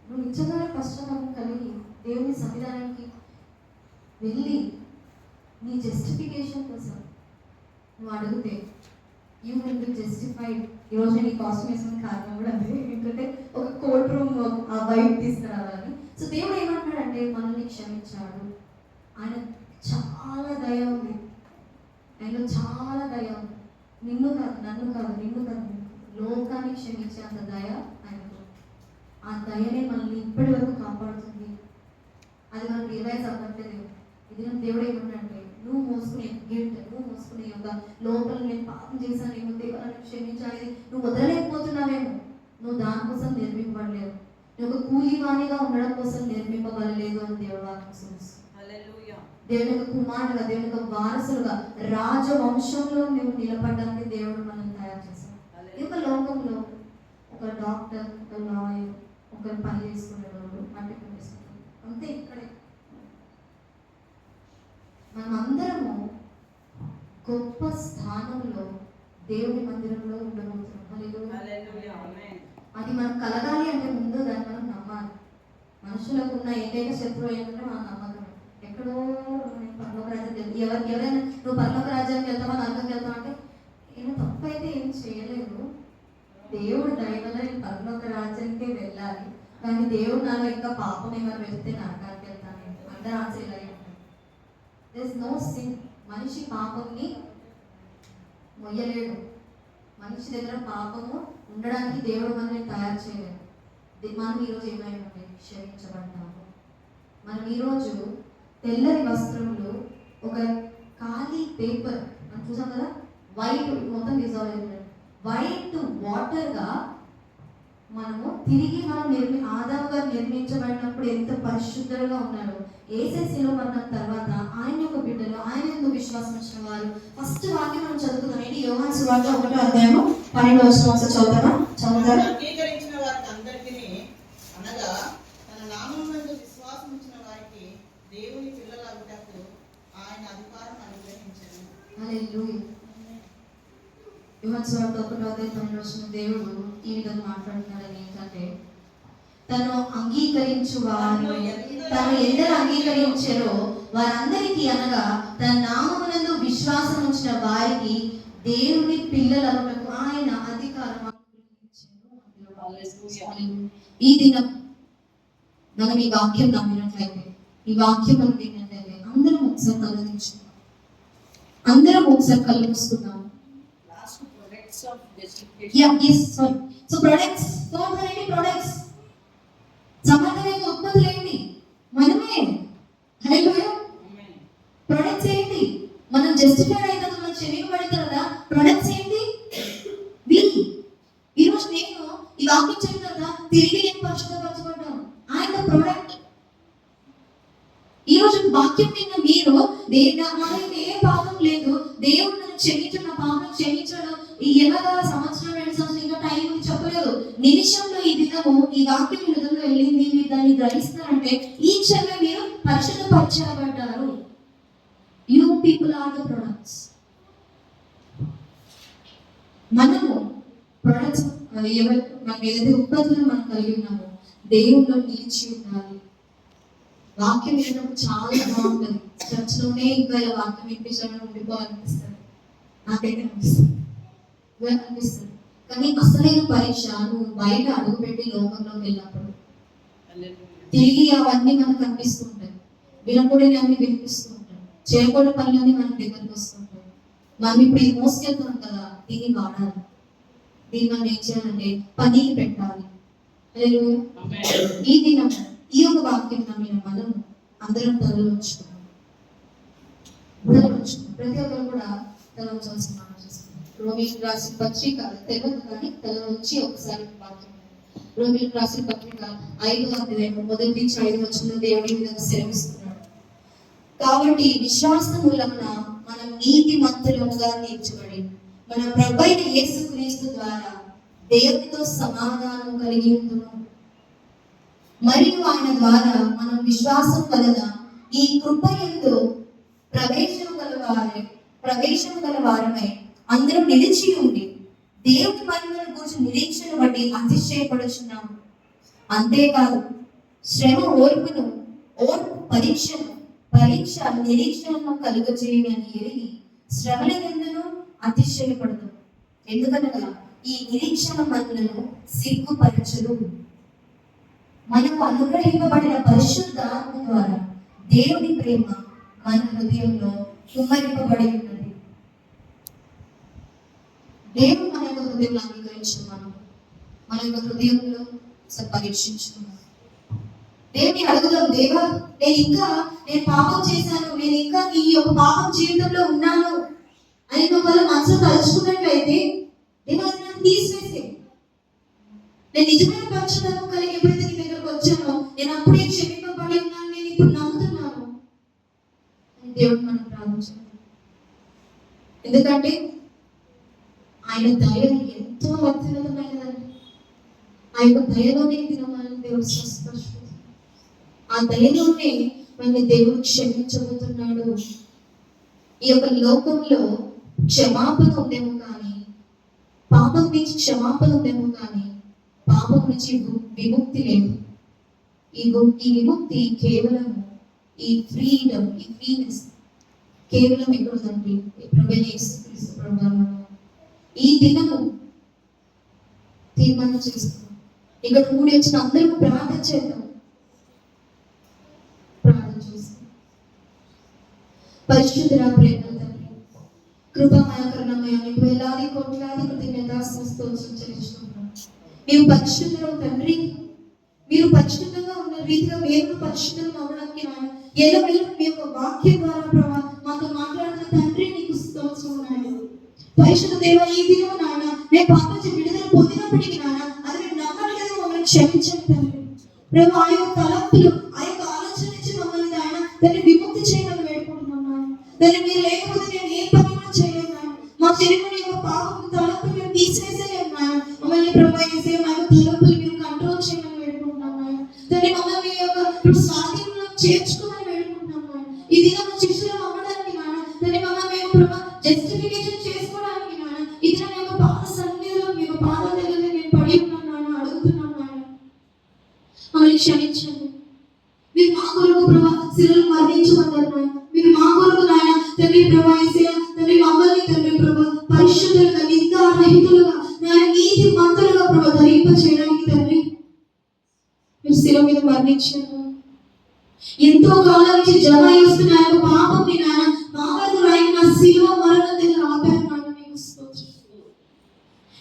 నువ్వు నిజంగా కష్టం కలిగి దేవుని సంవిధానానికి వెళ్ళి నీ జస్టిఫికేషన్ కోసం నువ్వు అడిగితే యూ విల్ బి జస్టిఫైడ్. ఈరోజు నీ కాస్ట్యూమ్ వేసుకునే కారణం కూడా అదే. ఎందుకంటే ఒక కోర్ట్ రూమ్ ఆ వైపు తీసుకురావాలని. సో దేవుడు ఏమంటున్నాడంటే మనల్ని క్షమించాడు. ఆయన చాలా దయ ఉంది, ఆయనలో చాలా దయ ఉంది. నిన్ను కాదు, నన్ను కాదు, నిన్ను కాదు, లోకాన్ని క్షమించే అంత దయ ఆయనకు. ఆ దయనే మనల్ని ఇప్పటి వరకు కాపాడుతుంది. అది మనం రియలైజ్ అవ్వట్లేదు. ఇది దేవుడు ఏమంటే నువ్వు మోసుకునే గిల్ట్, నువ్వు మోసుకునే యొక్క లోపల నేను పాపం చేశాను, నేను దేవుని క్షమించాలి నువ్వు వదలలేకపోతున్నావేమో. నువ్వు దానికోసం నిర్మింపబడలేదు. నువ్వు ఒక కూలివాణిగా ఉండడం కోసం నిర్మింపబడలేదు అని దేవుడు వాక్యం. దేవుని యొక్క కుమారుడుగా, దేవుని యొక్క వారసులుగా, రాజవంశంలో నువ్వు నిలబడడానికి దేవుడు మనం తయారు చేశాడు. ఈ యొక్క లోకంలో ఒక డాక్టర్, ఒక లాయర్, ఒకరు పని చేసుకునేవాడు, అంటే అంతే. ఇక్కడే మనం అందరము గొప్ప స్థానంలో దేవుని మందిరంలో ఉండబోతున్నాం. హల్లెలూయా. అది మనం కలగాలి అంటే ముందు దాన్ని మనం నమ్మాలి. మనుషులకు ఉన్న ఏకైక శత్రువు ఏంటంటే మన నమ్మకం. ఎక్కడో పరలోక రాజ్యం ఎవరైనా నువ్వు పరలోక రాజ్యానికి వెళ్తావా నరకంకి వెళ్తావా అంటే నేను తప్పు అయితే ఏం చేయలేదు, దేవుడు దయవల్ల నేను పరలోక రాజ్యానికే వెళ్ళాలి, కానీ దేవుడు నాలో ఇంకా పాపం ఏమైనా వెళ్తే నరకానికి వెళ్తాను. అందరూ ఆన్సర్ ఇలాగే ఉంటారు. There is no sin. మనిషి పాపంని మొయ్యలేడు. మనిషి దగ్గర పాపము ఉండడానికి దేవుడు మనల్ని తయారు చేయలేదు. మనం ఈరోజు ఏమైనా క్షమించబడ్డాము. మనం ఈరోజు తెల్లని వస్త్రములు, ఒక ఖాళీ పేపర్ మనం చూసాం కదా, వైట్ మొత్తం డిజాల్వ్ అయిపోయింది, వైట్ వాటర్గా మనము తిరిగి మనం ఆదాము గారు నిర్మించబడినప్పుడు ఎంత పరిశుద్ధంగా ఉన్నాడు. ఏసెస్లో పడిన తర్వాత ఆయన యొక్క బిడ్డలు, ఆయన ఎందుకు విశ్వాసం వచ్చిన వారు. ఫస్ట్ వాక్యం మనం చదువుతున్నాం. ఏంటి? యోహాను సువార్త 1వ అధ్యాయము 12వ వచనం చదువుతారా? చదువుతారా? అంగీకరించిన వారికి అందరికీ, అనగా తన నామమునందు విశ్వాసం ఉంచిన వారికి దేవుని పిల్లలగుటకు ఆయన అధికారం అనుగ్రహించారు. హల్లెలూయా. యోహాను సువార్త 1వ అధ్యాయం 12వ వచనం దేవుడు ఈ విధంగా మాట్లాడుతున్నాడని ఏంటంటే, తను అంగీకరించు వారు తను ఎందరు అంగీకరించారో వారందరికీ, అనగా తన నామమునందు విశ్వాసం ఉంచిన వారికి దేవుని పిల్లలగుటకు ఆయన అధికారం అనుగ్రహించారు. ఈ దినం మనం ఈ వాక్యం నమ్మినట్లయితే, ఈ వాక్యం మనం విన్నట్లయితే అందరం ఒకసారి కలుగుతున్నాం, అందరం ఒకసారి కలుగుతున్నాం. ప్రొడక్ట్స్ సమర్థమైన ఉత్పత్తులు ఏంటి? మనమే. హల్లెలూయా. ప్రొడక్ట్స్ ఏంటి? మనం జస్టిఫైడ్ అయిన తర్వాత, మనం క్షమింపబడిన తర్వాత ప్రొడక్ట్స్ ఏంటి? ఈరోజు నేను ఈ వాక్యం చెప్పిన తర్వాత తిరిగి నేను పరిశుద్ధపరచబడ్డాను. ఆయన ప్రొడక్ట్. ఈరోజు వాక్యం విన్న మీరు నాకైతే ఏ పాపం లేదు, దేవుడు నన్ను క్షమించడం, నా పాపం క్షమించడం, ఎలాగా సంవత్సరం 2 సంవత్సరాలు ఇంకా టైం చెప్పలేదు. నిమిషంలో ఈ దినము ఈ వాక్యం హృదయంలో వెళ్ళింది, మీరు దాన్ని గ్రహిస్తారంటే ఈ క్షణమే మీరు పరిశుద్ధపరచబడ్డారు. You people are the products. మనము ప్రొడక్ట్స్ మనం ఏదైతే ఉత్పత్తులు మనం కలిగి ఉన్నామో దేవుల్లో నిలిచి ఉండాలి. వాక్యం వినడం చాలా బాగుంటుంది. చర్చలోనే ఇంకా ఇలా వాక్యం వినిపించడం ఉండిపోవాలనిపిస్తుంది. నాకైతే అనిపిస్తుంది. కానీ అసలైన పరీక్ష నువ్వు బయట అడుగుపెట్టి లోకంలోకి వెళ్ళినప్పుడు తిరిగి అవన్నీ మనకు కనిపిస్తూ ఉంటాయి. వినకూడని అన్ని వినిపిస్తూ ఉంటాయి. చేయకూడని పనులన్నీ మన దగ్గరకు వస్తుంటాయి. మనం ఇప్పుడు ఇది మోసుకెళ్తున్నాం కదా, దీన్ని వాడాలి. దీన్ని మనం ఏం చేయాలంటే పనికి పెట్టాలి. ఈ దినం ఈ యొక్క వాక్యం నమ్మిన మనం అందరం తలలో ఉంచుకున్నాం. ప్రతి ఒక్కరు కూడా తల ఉంచాల్సిన మనం చూస్తున్నాం. రోమిలకు రాసిన పత్రిక తెలియదు కానీ తల నుంచి ఒకసారి వాక్యం. రోమిలకు రాసిన పత్రిక 5వ అధ్యాయం 1 నుంచి 5 వచనంలో దేవుడి విధంగా సెలవిస్తున్నాడు. కాబట్టి విశ్వాసం మూలమున మనం నీతిమంతులుగా తీర్చబడి మన ప్రభువైన యేసుక్రీస్తు ద్వారా దేవునితో సమాధానం కలిగి ఉంటున్నాం. మరియు ఆయన ద్వారా మనం విశ్వాసం వలన ఈ కృపయందు ప్రవేశం గల వారమై అందరం నిలిచి ఉండి దేవుని మహిమను గురించి నిరీక్షణ బట్టి అతిశయపడుచున్నాము. అంతేకాదు శ్రమ ఓర్పు పరీక్ష నిరీక్షణను కలుగజేయని ఎరిగి శ్రమల ఎందును అతిశయపడదు. ఎందుకనగా ఈ నిరీక్షణ మనలను సిగ్గుపరచదు. మనకు అనుగ్రహింపబడిన పరిశుద్ధాత్మ ద్వారా దేవుని ప్రేమ మన హృదయంలో కుమ్మరింపబడి ఉన్నది. దేవుడు మన యొక్క హృదయంలో అంగీకరించిన మన యొక్క హృదయంలో పరీక్షించుకున్నాం. దేవుని అడుగుదాం, దేవా నేను పాపం చేశాను, నేను ఇంకా నీ యొక్క పాపం జీవితంలో ఉన్నాను అని ఒకవేళ మనసులో తలుచుకున్నట్లయితే దేవా నన్ను తీసివేసే. నేను నిజమైన పక్షపాతం కలిగి ఎప్పుడైతే నీ దగ్గరకు వచ్చానో నేను అప్పుడే క్షమింపబడి ఉన్నాను, నేను ఇప్పుడు నమ్ముతున్నాను అని దేవుడు మనం ప్రార్థించాలి. ఎందుకంటే ఆయన దయ ఎంతో అత్యున్నతమైనదండి. ఆ యొక్క దయలోనే మనల్ని దేవుడు స్వస్థపరుచుకుంటున్నాడు. ఆ దయలోనే మనల్ని దేవుడు క్షమించబోతున్నాడు. ఈ యొక్క లోకంలో క్షమాపణ ఉందేమో కానీ, పాపం నుంచి క్షమాపణ ఉందేమో కానీ పాపం నుంచి విముక్తి లేదు. ఈ విముక్తి కేవలం ఈ ఫ్రీడమ్, ఈ ఫ్రీనెస్ కేవలం ఎక్కడుందండి? ప్రభువైన యేసుక్రీస్తు ప్రభువులో. ఈ దినము తీర్మానం చేసుకున్నాం. ఇక్కడ కూడి వచ్చిన అందరూ ప్రార్థన చేద్దాం. ప్రార్థన చేస్తాం. పరిశుద్ధుడా, ప్రేమ తండ్రి, కృపామయ కరుణమయ మీకు వేలాది కోట్లాది కృతజ్ఞతాస్తుతులు చెల్లించుకుంటున్నాం. మీరు పరిశుద్ధులు తండ్రి. మీరు పరిశుద్ధంగా ఉన్న రీతిలో మేము పరిశుద్ధంగా అవ్వడానికి ఎల్లవెల్ల మీ యొక్క వాక్యం ద్వారా ప్రభావ మాతో మాట్లాడుతున్న తండ్రి నీకు స్తోత్రం నాయన. పరిశుద్ధ దేవ, ఈ దినం నాయన నేను పాపం నుంచి విడుదల పొందినప్పటికీ నాయన అది మేము నమ్మట్లేదు, మమ్మల్ని క్షమించండి తండ్రి. ప్రభు ఆ యొక్క తలంపులు, ఆ యొక్క ఆలోచన నుంచి మమ్మల్ని నాయన దాన్ని విముక్తి చేయమని వేడుకుంటున్నాం నాయన. దాన్ని మీరు లేకపోతే నేను ఏ పని కూడా చేయలేము నాయన. మా శరీరం యొక్క పాపం తలంపులు మేము తీసివేసేలేము నాయన. మమ్మల్ని ప్రభు చేసే మా యొక్క తలంపులు మీరు కంట్రోల్ చేయమని వేడుకుంటున్నాం నాయన. దాన్ని మమ్మల్ని మీ యొక్క స్వాధీనంలో చేర్చుకోమని వేడుకుంటున్నాం నాయన. ఈ దినం శిష్యులు అవ్వడానికి నాయన దాన్ని మమ్మల్ని మేము ప్రభు జస్టిఫికేషన్ చేసుకోవడానికి నాయన ఈ దినం యొక్క పాద సన్నిధిలో మీ యొక్క పాదాల దగ్గర నేను పడి ఉన్నాను నాయన, అడుగుతున్నాను నాయన. మమ్మల్ని క్షమించండి. మీరు మా కొరకు ప్రభా శిలువలో మరణించమన్నారు నాయన. మీరు మా కొరకు నాయన తండ్రి ప్రభా యేసయ్య తండ్రి మమ్మల్ని తండ్రి ప్రభా పరిశుద్ధులుగా నిందారహితులుగా నాయన నీతిమంతులుగా ప్రభా ధరింప చేయడానికి తండ్రి మీరు శిలువ మీద మరణించారు. ఎంతో కాలం నుంచి జమ చేస్తున్న ఆ యొక్క పాపం నాయన మా వరకు రాయన నా శిలువ మరణం దగ్గర ఆపారు నాయన. మీకు స్తోత్రం.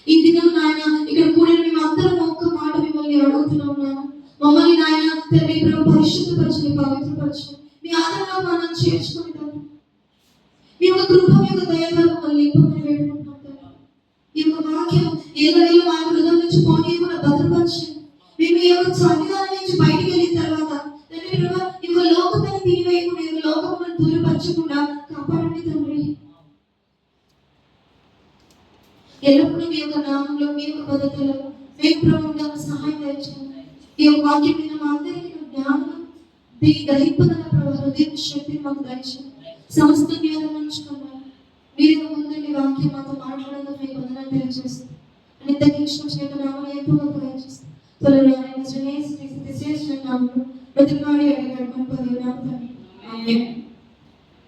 ఈ దినం నాయన ఇక్కడ కూడా మేము అందరం ఒక్క మాట మిమ్మల్ని అడుగుతున్నాం నాయన. మమ్మల్ని నాయన తండ్రి ప్రభు పరిశుద్ధపరచండి, పవిత్రపరచండి, మీ ఆదరణలో మనం చేర్చుకుని తండ్రి మీ యొక్క కృప, మీ యొక్క దయలో మమ్మల్ని నింపమని వేడుకుంటున్నాం తండ్రి. ఈ యొక్క వాక్యం ఏదో మా హృదయం నుంచి పోనీ కూడా భద్రపరచండి. మేము ఈ యొక్క సన్నిధానం నుంచి బయటికి వెళ్ళిన తర్వాత తండ్రి ప్రభు ఈ యొక్క లోకమైన తినివేయకుండా, ఈ యొక్క లోకములను దూరపరచకుండా కాపాడండి తండ్రి. ఎల్లప్పుడూ మీ యొక్క నామంలో, మీ యొక్క పద్ధతులలో మేము ప్రభుత్వం సహాయం దయచేయండి. ఈ యొక్క వాక్యం మీద మా అందరికీ జ్ఞానం గ్రహింపుదల ప్రభావ హృదయ శక్తిని మాకు దయచేయండి. సమస్త జ్ఞానం ఉంచుకున్నాను. మీరు ముందు వాక్యం మాతో మాట్లాడేందుకు మీకు వందనాలు తెలియజేస్తాను. అని తగ్గించిన చేత నామని ఎక్కువగా దయచేస్తాను. త్వరలో ఆయన శ్రేష్ఠ నామములో ప్రతివాడి అడిగాడు. ఆమేన్.